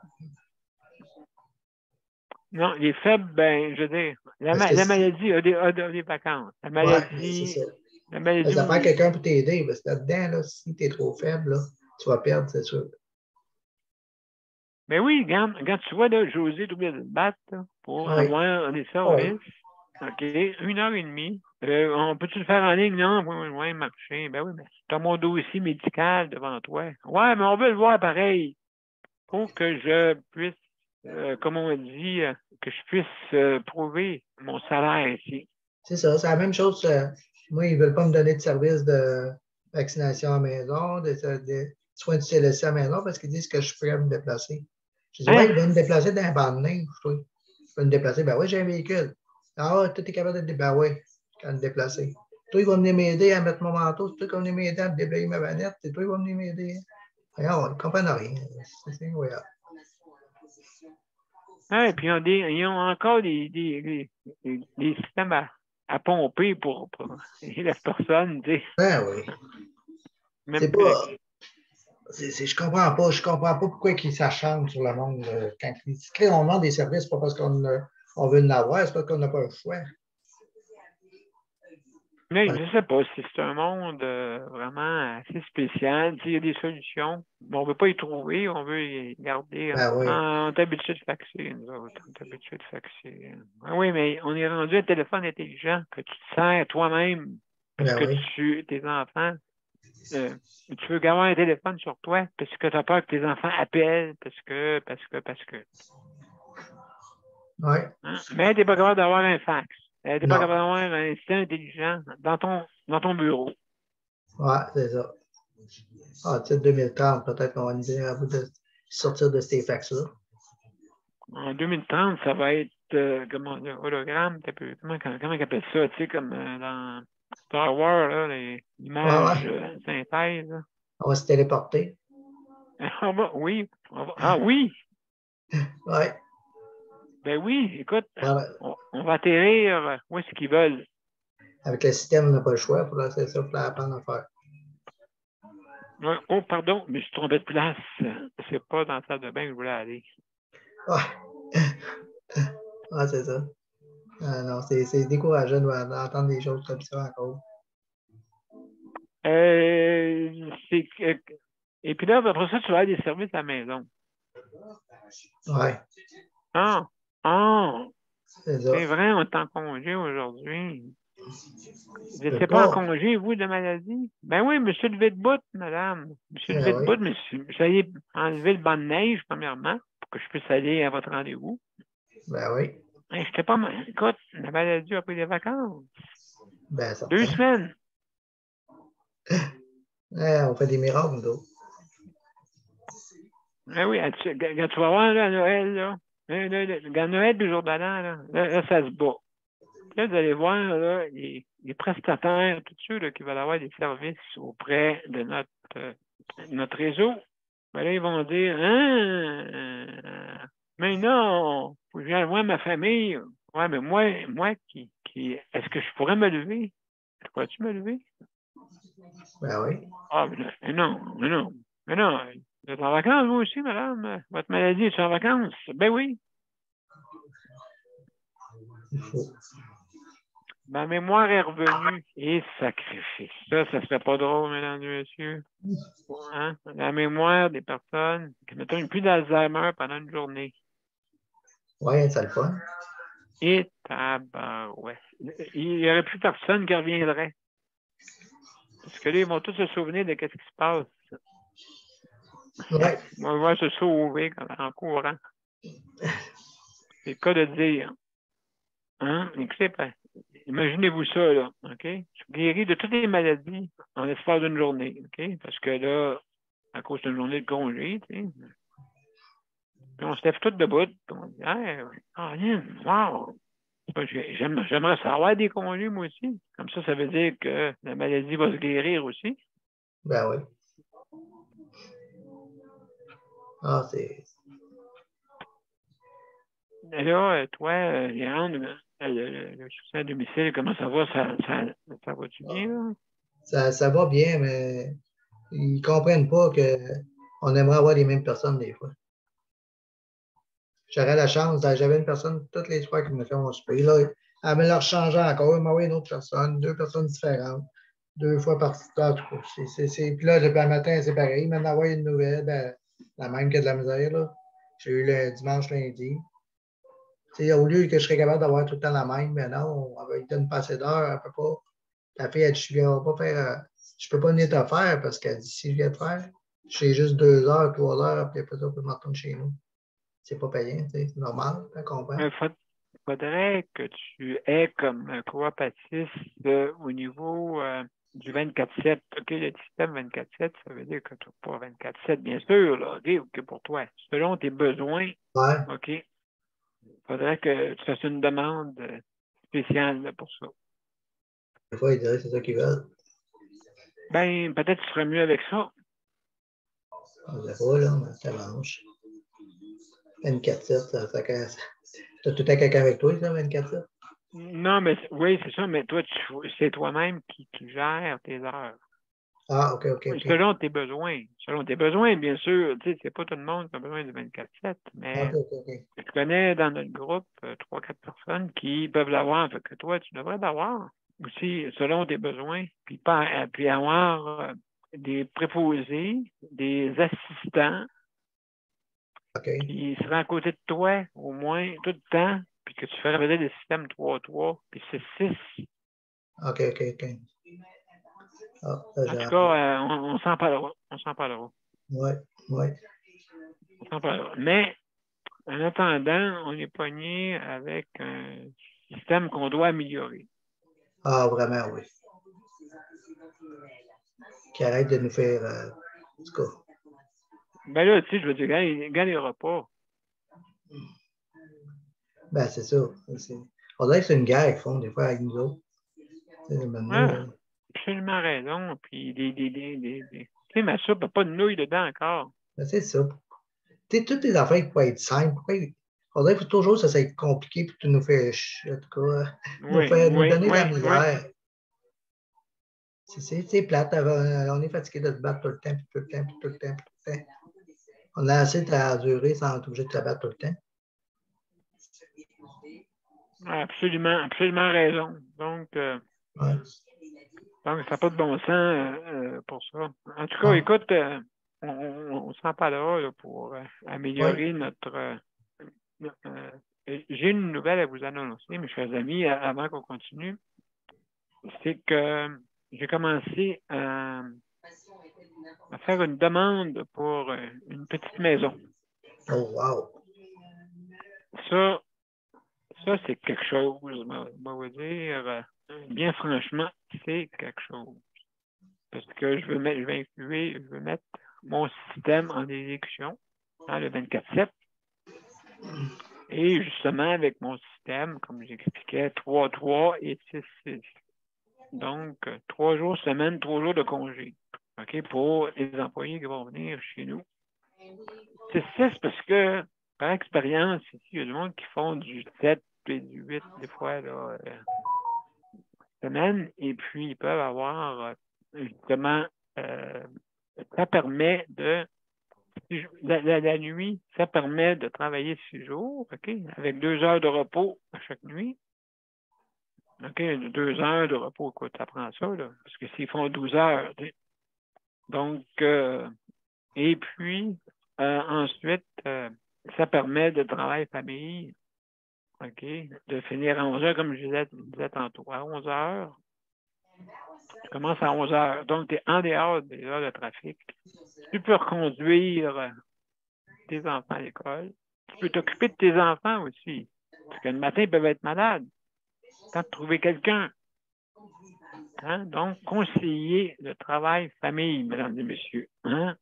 Non, les faibles, ben, je veux dire, la
Parce que
maladie a des vacances. La
ouais, c'est
maladie,
ça.
la maladie,
Ça prend
oui.
quelqu'un pour t'aider. Parce que là-dedans, là, si tu es trop faible, là, tu vas perdre, c'est sûr.
Ben oui, regarde, tu vois, là, José doit se battre là, pour
Oui.
avoir des services. OK, 1 heure et demie. On peut-tu le faire en ligne? Non, oui, marcher. Ben oui, mais tu as mon dossier médical devant toi. Ouais, mais on veut le voir pareil. Pour que je puisse, comme on dit, que je puisse prouver mon salaire ici.
C'est ça, c'est la même chose. Moi, ils ne veulent pas me donner de service de vaccination à la maison, de soins du CLSC à la maison parce qu'ils disent que je pourrais me déplacer. Je dis, ouais, ils veulent me déplacer dans un banc de neige, je trouve. Je peux me déplacer. Ben oui, j'ai un véhicule. Ah, toi, tu es capable de te déplacer. Ben oui, quand me déplacer. Toi, il va venir m'aider à mettre mon manteau. C'est toi qui va venir m'aider à déblayer ma vanette. C'est toi qui va venir m'aider. Alors, ils ne comprennent rien. C'est incroyable.
Et puis ils ont encore des systèmes à pomper pour les personnes, tu sais.
Ben oui.
Même
C'est pas. Je comprends pas. Je comprends pas pourquoi ils s'acharnent sur le monde. Quand ils créent, on demande des services, pas parce qu'on veut en avoir, c'est parce qu'on n'a pas le choix.
Mais je ne sais pas si c'est un monde vraiment assez spécial. Il y a des solutions, mais on ne veut pas y trouver, on veut y garder.
Ben oui.
On est habitué de faxer, nous autres. On est habitué de faxer. Ah oui, mais on est rendu à un téléphone intelligent que tu te sers toi-même parce
Ben
que
oui.
tes enfants, tu veux garder un téléphone sur toi parce que tu as peur que tes enfants appellent parce que.
Oui.
Hein? Mais tu n'es pas capable d'avoir un fax. Tu n'es pas
Non.
capable d'avoir un système intelligent dans ton bureau.
Ouais, c'est ça. Ah, tu sais, 2030, peut-être qu'on va nous dire à bout de sortir de ces fax-là.
En 2030, ça va être comment dire, hologramme, comment ils appellent ça, tu sais, comme dans Star Wars, là, l'image synthèse. Là.
On va se téléporter.
Oui. Oui.
Oui.
Ben oui, écoute,
Ouais.
on va atterrir où est-ce qu'ils veulent.
Avec le système, on n'a pas le choix. C'est ça, il faut apprendre à faire.
Oh, pardon, mais je suis trompé de place. C'est pas dans la salle de bain que je voulais aller.
Ouais. Ouais, c'est ça. Non, c'est décourageant d'entendre des choses comme ça encore.
Et puis là, après ça, tu vas avoir des services à la maison.
Ouais.
C'est vrai, on est en congé aujourd'hui. Vous n'étiez pas en
pas.
congé, vous, de maladie? Ben oui, monsieur levé de bout, madame. Monsieur levé de bout, mais vous allez enlever le banc de neige, premièrement, pour que je puisse aller à votre rendez-vous.
Ben oui.
Je n'étais pas. Écoute, la maladie a pris des vacances.
Ben, ça
2 semaines.
On fait des miracles, nous autres.
Ben oui, quand tu vas voir là, à Noël, là. Quand Noël du jour de l'an, là, ça se bat. Là, vous allez voir là, les prestataires, tous ceux là, qui veulent avoir des services auprès de notre réseau. Ben là, ils vont dire mais non, faut que j'aille voir ma famille. Ouais, mais moi qui est-ce que je pourrais me lever? Pourrais-tu me lever?
Ben oui.
Ah, mais non. Vous êtes en vacances, vous aussi, madame? Votre maladie est en vacances? Ben oui.
Il faut.
Ma mémoire est revenue. Et sacrifice. Ça serait pas drôle, mesdames et messieurs. Hein? La mémoire des personnes qui n'ont plus d'Alzheimer pendant une journée.
Oui, ça le fun.
Et tabarouette. Il n'y aurait plus personne qui reviendrait. Parce que là, ils vont tous se souvenir de ce qui se passe.
Ouais.
On va se sauver en courant. C'est le cas de dire. Hein? Écoutez, imaginez-vous ça, là. OK? Je guéris de toutes les maladies en l'espace d'une journée. OK? Parce que là, à cause d'une journée de congé, tu sais. Puis on se lève tout debout. Puis on dit, hey, wow! J'aimerais savoir des congés, moi aussi. Comme ça veut dire que la maladie va se guérir aussi.
Ben oui. Ah, c'est.
Et là, toi, Léandre, le soutien à domicile, comment ça va? Ça va-tu bien, là?
Ça va bien, mais ils ne comprennent pas qu'on aimerait avoir les mêmes personnes des fois. J'aurais la chance, j'avais une personne toutes les soirs qui me fait mon souper. Là, elle me l'a rechangé encore, elle m'a envoyé une autre personne, 2 personnes différentes, 2 fois par temps. Puis là, le matin, c'est pareil. Il m'en a envoyé une nouvelle, la même que de la misère. Là. J'ai eu le dimanche, lundi. Au lieu que je serais capable d'avoir tout le temps la même, mais non, elle me donne pas assez d'heures, elle peut pas. La fille, elle dit, je ne pas faire, je peux pas venir te faire parce qu'elle dit, si je viens te faire, j'ai juste 2 heures, 3 heures, puis après ça, on peut me retourner chez nous. C'est pas payant, c'est normal, tu comprends?
Il faudrait que tu aies comme coopatiste au niveau du 24/7. OK, le système 24/7, ça veut dire que tu n'as pas 24/7, bien sûr, là, OK, pour toi. Selon tes besoins,
Ouais.
OK, il faudrait que tu fasses une demande spéciale là, pour ça.
Des fois, ils diraient que c'est ça qu'ils veulent.
Ben, peut-être que tu serais mieux avec ça.
On ne sait pas, là, mais ça mange. 24/7, ça fait que. T'as tout à quelqu'un avec toi, ça, 24/7?
Non, mais oui, c'est ça, mais toi, c'est toi-même qui gères tes heures.
Ah, OK.
Selon tes besoins. Selon tes besoins, bien sûr. Tu sais, c'est pas tout le monde qui a besoin de 24/7, mais
OK.
je connais dans notre groupe 3-4 personnes qui peuvent l'avoir. Fait que toi, tu devrais l'avoir aussi selon tes besoins. Puis avoir des préposés, des assistants qui seraient à côté de toi au moins tout le temps, puis que tu ferais peut-être des systèmes 3-3, puis 6-6.
OK. Ah,
En tout cas, on s'en parlera.
Oui.
On s'en parlera. Mais, en attendant, on est pogné avec un système qu'on doit améliorer.
Ah, vraiment, oui. Qui arrête de nous faire. En tout cas.
Ben là, tu sais, je veux dire, gagne les repas.
Ben, c'est ça. On dirait que c'est une guerre qu'ils font des fois avec nous autres.
Absolument raison. Puis, tu sais, ma soupe n'a pas de nouilles dedans encore.
Ben, c'est ça. Tu sais, toutes les affaires qui peuvent être simples. On dirait que toujours ça être compliqué puis tu nous fais en tout cas, nous donner de la misère. C'est plate. On est fatigué de te battre tout le temps. On a assez à durer sans être obligé de te battre tout le temps.
Absolument raison. Donc, ça n'a pas de bon sens pour ça. En tout cas, écoute, on s'en parlera là, pour améliorer notre... j'ai une nouvelle à vous annoncer, mes chers amis, avant qu'on continue. C'est que j'ai commencé à faire une demande pour une petite maison.
Oh, wow!
Ça c'est quelque chose, je vais vous dire, bien franchement, c'est quelque chose. Parce que je veux mettre mon système en exécution dans le 24/7. Et justement, avec mon système, comme j'expliquais, 3-3 et 6-6. Donc, 3 jours semaine, 3 jours de congé. OK, pour les employés qui vont venir chez nous. 6-6 parce que, par expérience, ici, il y a du monde qui font du 7 et du 8 des fois, là, semaine. Et puis, ils peuvent avoir, justement, ça permet de... La nuit, ça permet de travailler 6 jours, OK, avec 2 heures de repos à chaque nuit. OK, 2 heures de repos, écoute, ça prend ça, là, parce que s'ils font 12 heures, donc, et puis, ensuite, ça permet de travail famille OK, de finir à 11 heures, comme je disais tantôt. À 11 heures, tu commences à 11 heures. Donc, tu es en dehors des heures de trafic. Tu peux reconduire tes enfants à l'école. Tu peux t'occuper de tes enfants aussi. Parce que le matin, ils peuvent être malades. Tant de trouver quelqu'un. Hein? Donc, concilier le travail-famille, mesdames et messieurs. Hein?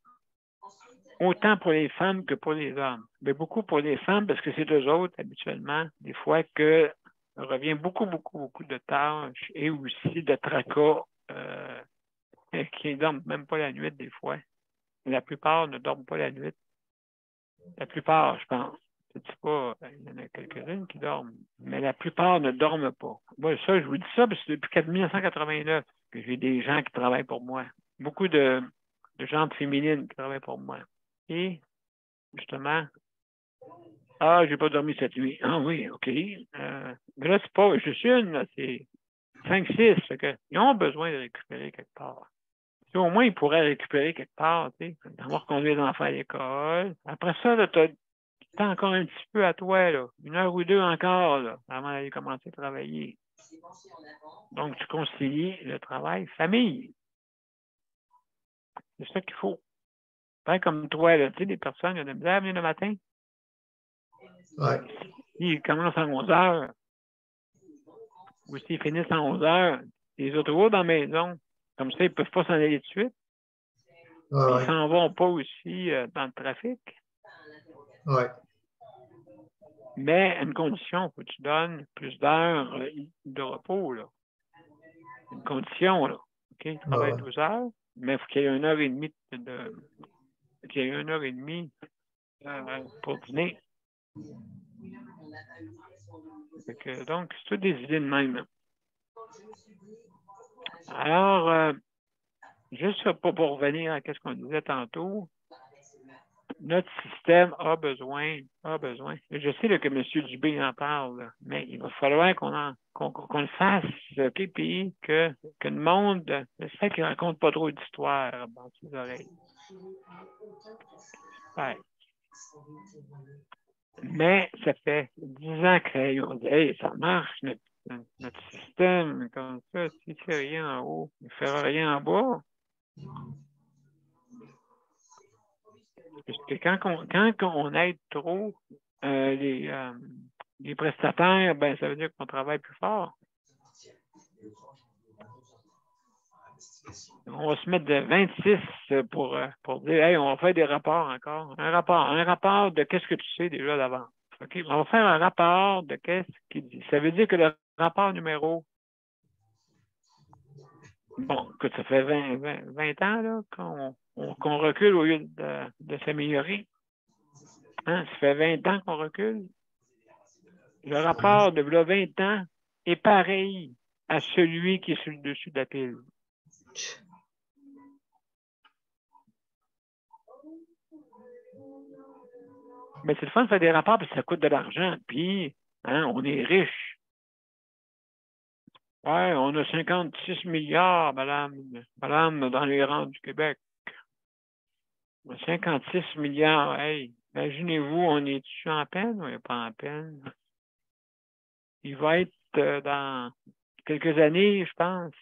Autant pour les femmes que pour les hommes. Mais beaucoup pour les femmes, parce que c'est eux autres, habituellement, des fois, que revient beaucoup, beaucoup, beaucoup de tâches et aussi de tracas qui ne dorment même pas la nuit, des fois. La plupart ne dorment pas la nuit. La plupart, je pense. Je ne dis pas, il y en a quelques-unes qui dorment, mais la plupart ne dorment pas. Moi, ça, je vous dis ça parce que depuis 1989 que j'ai des gens qui travaillent pour moi. Beaucoup de gens féminines qui travaillent pour moi. Et, justement, j'ai pas dormi cette nuit. Ah oui, OK. Mais là, c'est pas juste une, là, c'est 5, 6. Ils ont besoin de récupérer quelque part. Si au moins, ils pourraient récupérer quelque part, tu sais, d'avoir conduit les enfants à l'école. Après ça, tu as encore un petit peu à toi, là. 1 heure ou 2 encore, là, avant d'aller commencer à travailler. Donc, tu concilies le travail famille. C'est ça qu'il faut. Pas comme toi, là, tu sais, des personnes, qui ont de la misère à venir le matin.
Ouais.
Ils commencent à 11 heures. Ou s'ils finissent à 11 heures, les autres dans la maison. Comme ça, ils ne peuvent pas s'en aller de suite.
Ouais,
Ils
ouais.
ne s'en vont pas aussi dans le trafic.
Ouais.
Mais une condition, il faut que tu donnes plus d'heures de repos, là. Une condition, là. OK? Tu travailles
Ouais.
12 heures, mais il faut qu'il y ait 1 heure et demie qu'il y ait 1 heure et demie pour dîner. Donc, c'est toutes des idées de même. Alors, juste pour revenir à ce qu'on disait tantôt, notre système a besoin. Je sais là, que M. Dubé en parle, là, mais il va falloir qu'on le fasse, OK, puis que le monde, le fait qu'il ne raconte pas trop d'histoires dans ses oreilles. Ouais. Mais ça fait 10 ans qu'on dit, hey, ça marche, notre système, comme ça, s'il ne fait rien en haut, il ne fera rien en bas. Parce que quand on aide trop les prestataires, ben ça veut dire qu'on travaille plus fort. On va se mettre de 26 pour dire, hey, on va faire des rapports encore. Un rapport de qu'est-ce que tu sais déjà d'avant. OK? On va faire un rapport de qu'est-ce qu'il dit. Ça veut dire que le rapport numéro, bon, que ça fait 20 ans là, qu'on recule au lieu de s'améliorer. Hein? Ça fait 20 ans qu'on recule. Le rapport de 20 ans est pareil à celui qui est sur le dessus de la pile. Mais c'est le fun de faire des rapports parce que ça coûte de l'argent. Puis, hein, on est riche. Ouais, on a 56 milliards, madame, dans les rangs du Québec. 56 milliards, hey, imaginez-vous, on est-tu en peine ou on n'est pas en peine? Il va être dans quelques années, je pense,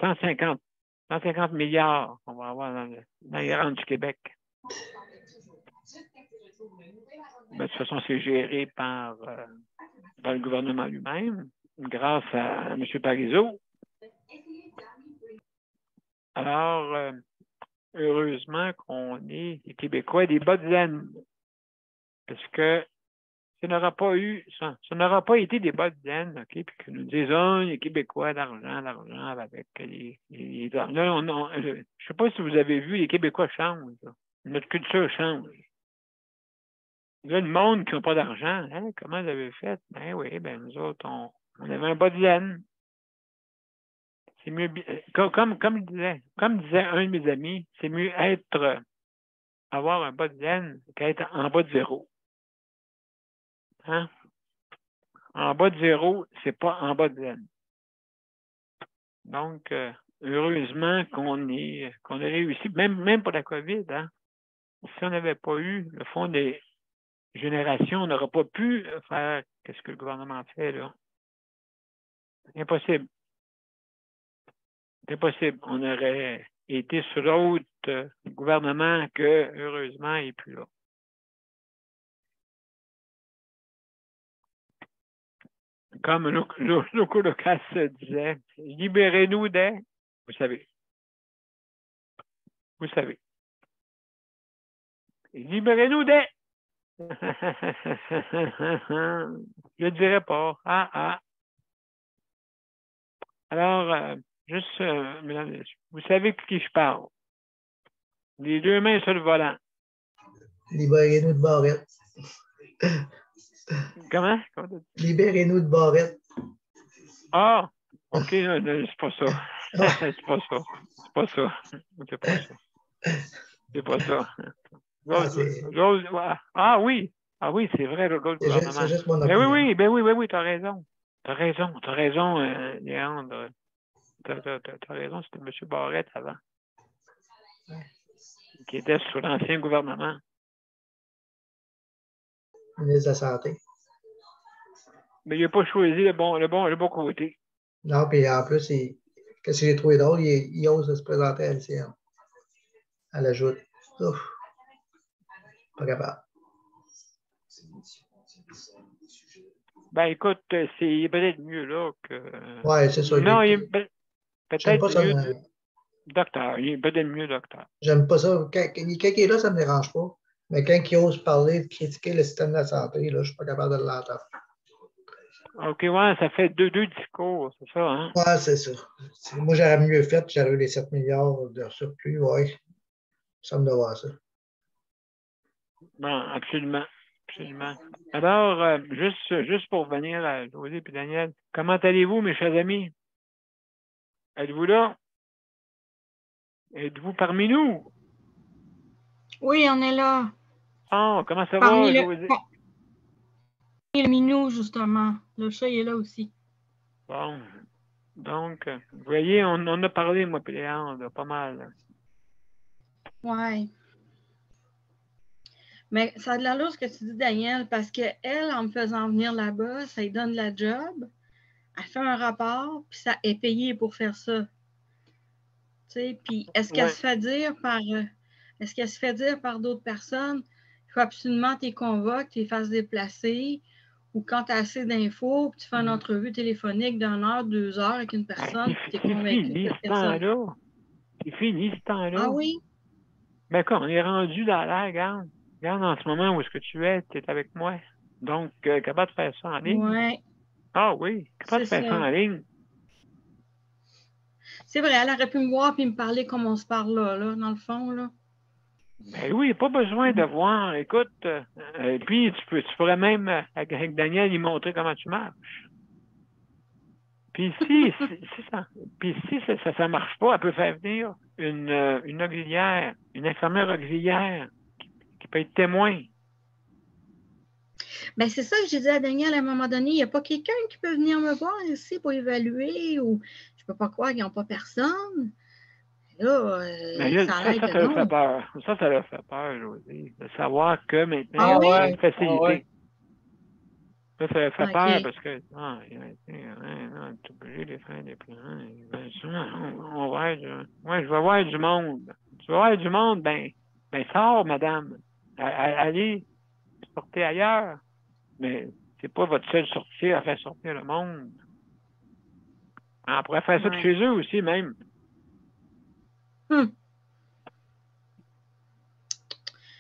150 milliards qu'on va avoir dans les rangs du Québec. Ben, de toute façon, c'est géré par le gouvernement lui-même, grâce à M. Parizeau. Alors, heureusement qu'on est les Québécois des bas de laine. Parce que ça n'aura pas été des bas de laine, OK? Puis que nous disons, les Québécois, l'argent, avec les là, je ne sais pas si vous avez vu, les Québécois changent. Là. Notre culture change. Là, le monde qui n'a pas d'argent, hein, comment vous avez fait? Ben oui, ben nous autres, on avait un bas de laine. C'est mieux, comme disait un de mes amis, c'est mieux avoir un bas de laine qu'être en bas de zéro. Hein? En bas de zéro, c'est pas en bas de laine. Donc, heureusement qu'on a réussi, même pour la COVID, hein? Si on n'avait pas eu le fonds des génération n'aura pas pu faire ce que le gouvernement fait, là. Impossible. C'est impossible. On aurait été sur l'autre gouvernement que, heureusement, il n'est plus là. Comme nos colocasse disait, libérez-nous des... Vous savez. Vous savez. Libérez-nous des... Je ne dirais pas. Alors, juste, mesdames et messieurs, vous savez de qui je parle. Les deux mains sur le volant.
Libérez-nous de Barrette.
Comment?
Libérez-nous de Barrette.
Ah! OK, non, c'est pas ça. C'est pas ça. C'est pas ça. C'est pas ça. C'est pas ça. Ah oui! Ah oui, c'est vrai, le gouvernement.
C'est juste mon
opinion.
opinion.
Oui, t'as raison. T'as raison, Léandre. T'as raison, c'était M. Barrette avant. Qui était sous l'ancien gouvernement.
Ministre de la Santé.
Mais il n'a pas choisi le bon côté.
Non, puis en plus, qu'est-ce que j'ai trouvé drôle, il ose se présenter à LCN. À la joute. Ouf. Pas capable.
Ben écoute, c'est peut-être mieux là que.
Oui, c'est ça.
Non, il est peut-être mieux
ça,
docteur. Il est peut-être mieux docteur.
J'aime pas ça. Quand il est là, ça ne me dérange pas. Mais quand il ose parler, de critiquer le système de la santé, là, je ne suis pas capable de l'entendre.
OK, ouais, ça fait deux discours, c'est ça, hein?
Ouais, c'est ça. Moi, j'aurais mieux fait, j'aurais eu les 7 milliards de surplus, ouais. Ça me doit ça.
Bon, absolument. Absolument. Alors, juste pour revenir à José et Daniel, comment allez-vous, mes chers amis? Êtes-vous là? Êtes-vous parmi nous?
Oui, on est là.
Oh, comment ça
Parmi
va, José?
Le minou, justement. Le chat, il est là aussi.
Bon. Donc, vous voyez, on a parlé, moi, et Léandre, pas mal.
Oui. Mais ça a de l'allure ce que tu dis, Daniel, parce qu'elle, en me faisant venir là-bas, ça lui donne la job, elle fait un rapport, puis ça est payé pour faire ça. Tu sais, puis est-ce qu'elle se fait dire par d'autres personnes, il faut absolument que tu les convoques, tu les fasses déplacer, ou quand tu as assez d'infos, puis tu fais une entrevue téléphonique d'1 heure, 2 heures avec une personne, puis tu es convaincu que cette personne...
C'est fini ce temps-là.
Ah oui?
Ben quoi, on est rendu dans l'air, regarde. Regarde en ce moment où est-ce que tu es avec moi. Donc, capable de faire ça en ligne.
Oui.
Ah oui, capable de faire ça en ligne.
C'est vrai, elle aurait pu me voir et me parler comme on se parle là, dans le fond, là.
Ben oui, pas besoin de voir. Écoute, puis tu pourrais même, avec Daniel, lui montrer comment tu marches. Puis si ça marche pas, elle peut faire venir une auxiliaire, une infirmière auxiliaire qui peut être témoin.
Ben c'est ça que j'ai dit à Daniel à un moment donné. Il n'y a pas quelqu'un qui peut venir me voir ici pour évaluer ou je ne peux pas croire qu'ils n'ont pas personne. Là,
ça leur fait peur. Ça leur fait peur, José, de savoir que maintenant, il y a une facilité. Ça leur fait peur parce que tu es obligé de faire des plans. On va je vais voir du monde. Tu vas voir du monde, ben sors, madame. Allez, sortez ailleurs. Mais c'est pas votre seule sortie à faire sortir le monde. On pourrait faire ça de chez eux aussi, même.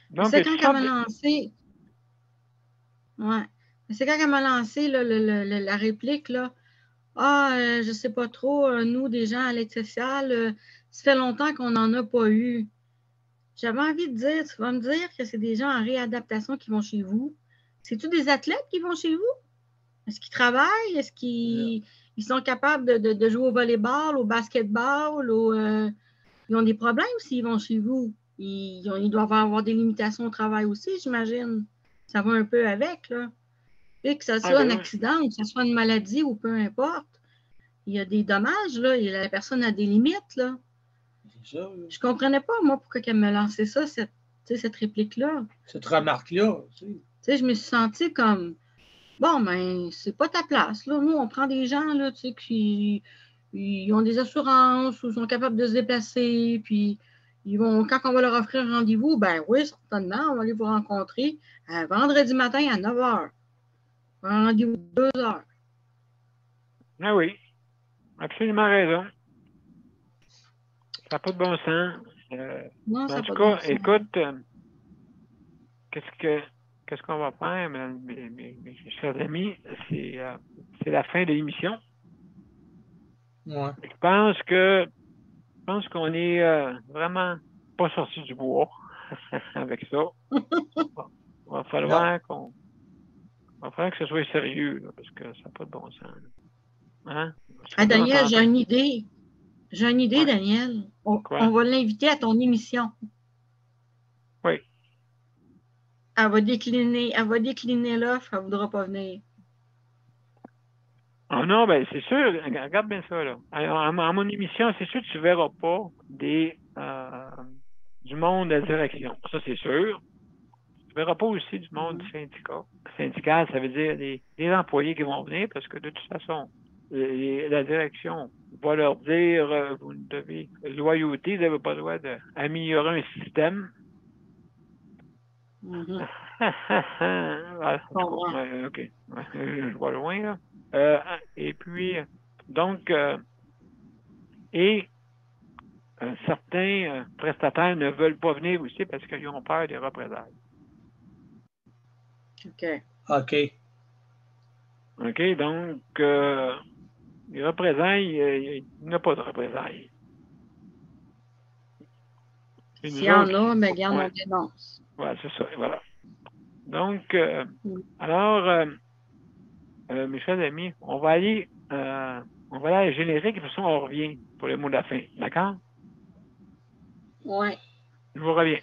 Donc, c'est quand elle m'a lancé. Ouais. C'est quand elle m'a lancé la réplique, là. Je sais pas trop, nous, des gens à l'aide sociale, ça fait longtemps qu'on n'en a pas eu. J'avais envie de dire, tu vas me dire que c'est des gens en réadaptation qui vont chez vous. C'est-tu des athlètes qui vont chez vous? Est-ce qu'ils travaillent? Est-ce qu'ils sont capables de jouer au volleyball, au basketball? Ils ont des problèmes s'ils vont chez vous? Ils doivent avoir des limitations au travail aussi, j'imagine. Ça va un peu avec, là. Et que ce soit un accident ou que ce soit une maladie ou peu importe, il y a des dommages, là. Et la personne a des limites, là. Je ne comprenais pas, moi, pourquoi elle me lançait ça, cette réplique-là.
Cette remarque-là.
sais, je me suis sentie comme, bon, ben, c'est pas ta place. Là. Nous, on prend des gens, là, tu sais, qui ils ont des assurances ou sont capables de se déplacer, puis ils vont, quand on va leur offrir un rendez-vous, ben oui, certainement, on va aller vous rencontrer vendredi matin à 9 h. Un rendez-vous de 2 heures.
Ah oui, absolument raison. Ça n'a pas de bon sens.
Non, ça
En
n'a
tout
pas de
cas,
bon sens.
écoute, qu'est-ce qu'on va faire, mes chers amis? C'est la fin de l'émission.
Ouais.
Je pense qu'on est vraiment pas sorti du bois avec ça. Il va falloir que ce soit sérieux, là, parce que ça n'a pas de bon sens. Hein?
Daniel, j'ai une idée. J'ai une idée,
Ouais.
Daniel. On
Quoi?
va l'inviter à ton émission.
Oui.
Elle va décliner l'offre, elle ne voudra pas venir.
Ah non, ben c'est sûr, regarde bien ça, là. À mon émission, c'est sûr que tu ne verras pas du monde de la direction. Ça, c'est sûr. Tu ne verras pas aussi du monde du syndicat. Syndical, ça veut dire des employés qui vont venir parce que de toute façon, la direction va leur dire vous devez loyauté, vous n'avez pas le droit d'améliorer un système. Voilà. OK. Je vois loin, là. Et puis, donc, certains prestataires ne veulent pas venir aussi parce qu'ils ont peur des représailles.
OK.
OK, donc, les représailles, il n'y a pas de représailles.
S'il y en a, mais regarde, on dénonce.
Voilà, c'est ça, voilà. Donc, alors, mes chers amis, on va aller à la générique, et puis on revient pour le mot de la fin. D'accord?
Oui.
Je vous reviens.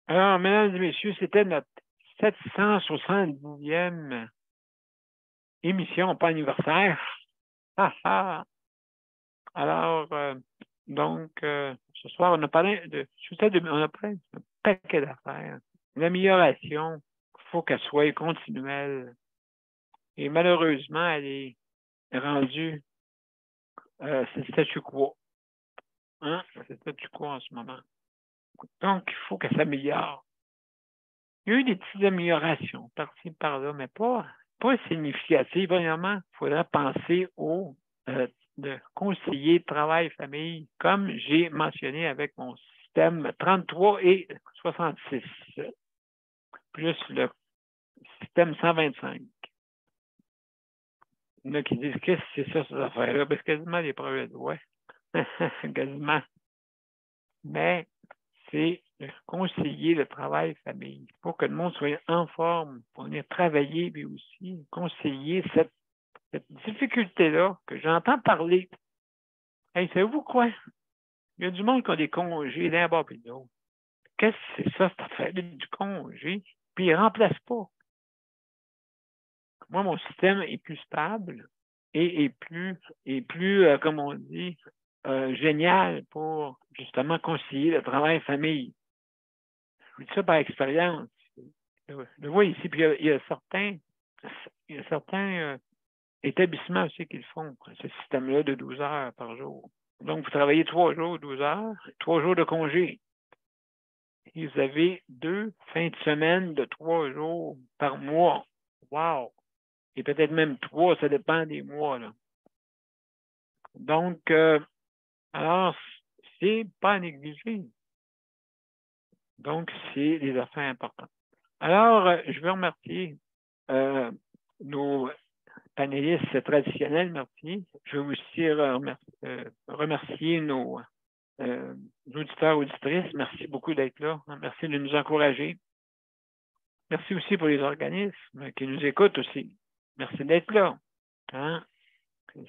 Alors, mesdames et messieurs, c'était notre 770e émission, pas anniversaire. Alors, donc, ce soir, on a parlé on a parlé d'un paquet d'affaires. L'amélioration, il faut qu'elle soit continuelle. Et malheureusement, elle est rendue, c'est le statu quo. Hein? C'est le statu quo en ce moment. Donc, il faut qu'elle s'améliore. Il y a eu des petites améliorations par-ci, par-là, mais pas significatives. Premièrement, il faudrait penser aux de conseiller de travail-famille, comme j'ai mentionné avec mon système 33 et 66, plus le système 125. Il y en a qui disent qu'est-ce que c'est ça, ces affaires-là? Ben, c'est quasiment des projets de loi. Quasiment. Mais c'est conseiller le travail-famille. Il faut que le monde soit en forme pour venir travailler, mais aussi conseiller cette difficulté-là que j'entends parler. Hey, savez-vous quoi? Il y a du monde qui a des congés d'un bord et de l'autre. Qu'est-ce que c'est ça, cette affaire du congé? Puis il ne remplace pas. Moi, mon système est plus stable et plus comme on dit, génial pour justement concilier le travail-famille. Je vous dis ça par expérience. Je le vois ici, puis il y a certains établissements aussi qui le font, ce système-là de 12 heures par jour. Donc, vous travaillez 3 jours, 12 heures, 3 jours de congé. Et vous avez 2 fins de semaine de 3 jours par mois. Wow! Et peut-être même 3, ça dépend des mois, là. Donc, alors, c'est pas à négliger. Donc, c'est des affaires importantes. Alors, je veux remercier nos panélistes traditionnels, merci. Je veux aussi remercier nos auditeurs, auditrices. Merci beaucoup d'être là. Merci de nous encourager. Merci aussi pour les organismes qui nous écoutent aussi. Merci d'être là. Hein?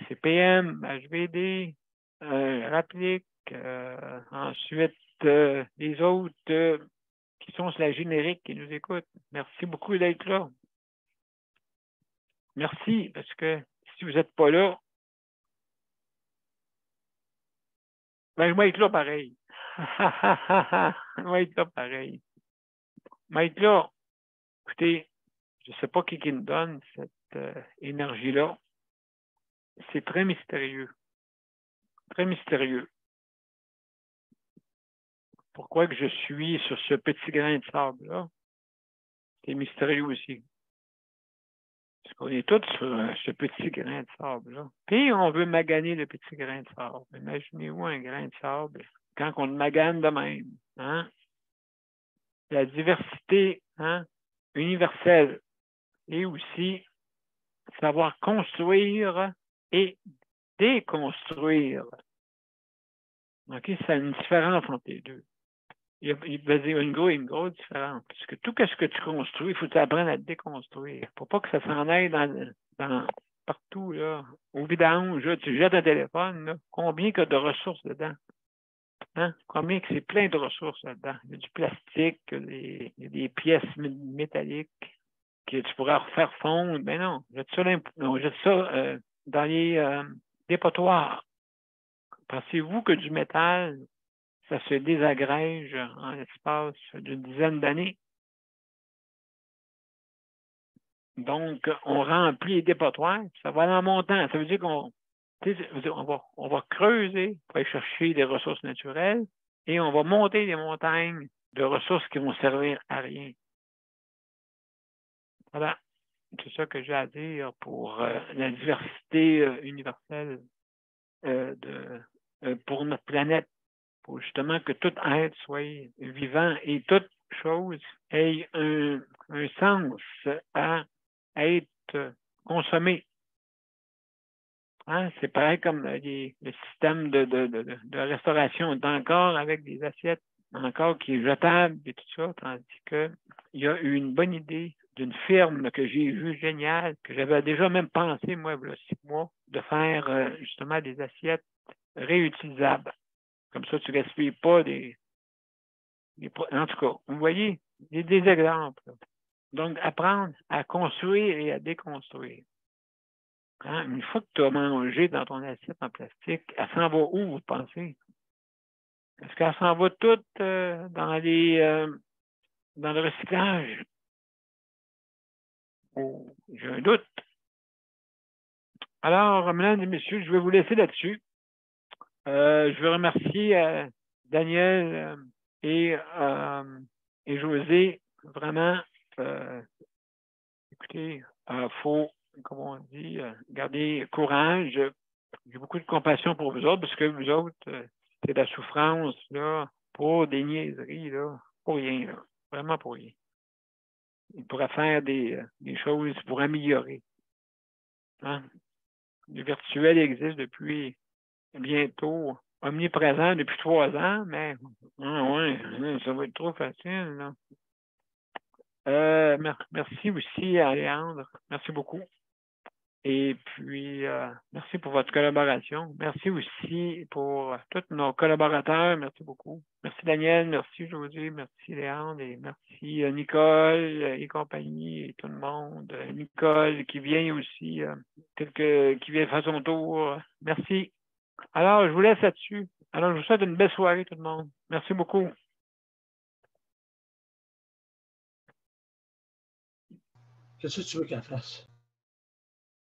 CPM, HVD, Rapplique, ensuite les autres qui sont sur la générique qui nous écoutent. Merci beaucoup d'être là. Merci, parce que si vous n'êtes pas là, ben, je vais être là pareil. Je vais être là pareil. Je vais être là. Écoutez, je ne sais pas qui nous donne cette énergie-là. C'est très mystérieux. Très mystérieux. Pourquoi que je suis sur ce petit grain de sable-là? C'est mystérieux aussi. Parce qu'on est tous sur ce petit grain de sable-là. Puis on veut maganer le petit grain de sable. Imaginez-vous un grain de sable quand on le magane de même. Hein? La diversité, hein, universelle et aussi savoir construire et déconstruire. OK? Ça a une différence entre les deux. Il y a une grosse différence. Parce que tout ce que tu construis, il faut que tu apprennes à te déconstruire. Il ne faut pas que ça s'en aille partout, là. Au vidange, là, tu jettes un téléphone, là. Combien il y a de ressources dedans? Hein? Combien que c'est plein de ressources là-dedans? Il y a du plastique, il y a des pièces métalliques que tu pourrais refaire fondre. Mais non, jette ça dans les dépotoirs. Pensez-vous que du métal, ça se désagrège en l'espace d'une dizaine d'années? Donc, on remplit les dépotoirs, ça va aller en montant. Ça veut dire qu'on va creuser pour aller chercher des ressources naturelles et on va monter des montagnes de ressources qui vont servir à rien. Voilà. C'est ça que j'ai à dire pour la diversité universelle pour notre planète, pour justement que tout être soit vivant et toute chose ait un sens à être consommé. Hein? C'est pareil comme le système de restauration encore avec des assiettes encore qui est jetable et tout ça, tandis qu'il y a eu une bonne idée d'une firme que j'ai vue géniale, que j'avais déjà même pensé, moi, il y a 6 mois, de faire justement des assiettes réutilisables. Comme ça, tu ne gaspilles pas en tout cas, vous voyez, des exemples. Donc, apprendre à construire et à déconstruire. Hein? Une fois que tu as mangé dans ton assiette en plastique, elle s'en va où, vous pensez? Est-ce qu'elle s'en va toute dans le recyclage? Oh, j'ai un doute. Alors, mesdames et messieurs, je vais vous laisser là-dessus. Je veux remercier Daniel et José. Vraiment, écoutez, il faut, comme on dit, garder courage. J'ai beaucoup de compassion pour vous autres, parce que vous autres, c'est de la souffrance, là, pour des niaiseries, là, pour rien, là, vraiment pour rien. Il pourrait faire des choses pour améliorer. Hein? Le virtuel existe depuis bientôt, omniprésent depuis 3 ans, mais ça va être trop facile. Là. Merci aussi à Léandre. Merci beaucoup. Et puis, merci pour votre collaboration. Merci aussi pour tous nos collaborateurs. Merci beaucoup. Merci Daniel, merci José, merci Léandre et merci Nicole et compagnie et tout le monde. Nicole qui vient aussi, qui vient faire son tour. Merci. Alors, je vous laisse là-dessus. Alors, je vous souhaite une belle soirée tout le monde. Merci beaucoup.
Qu'est-ce que tu veux qu'elle fasse?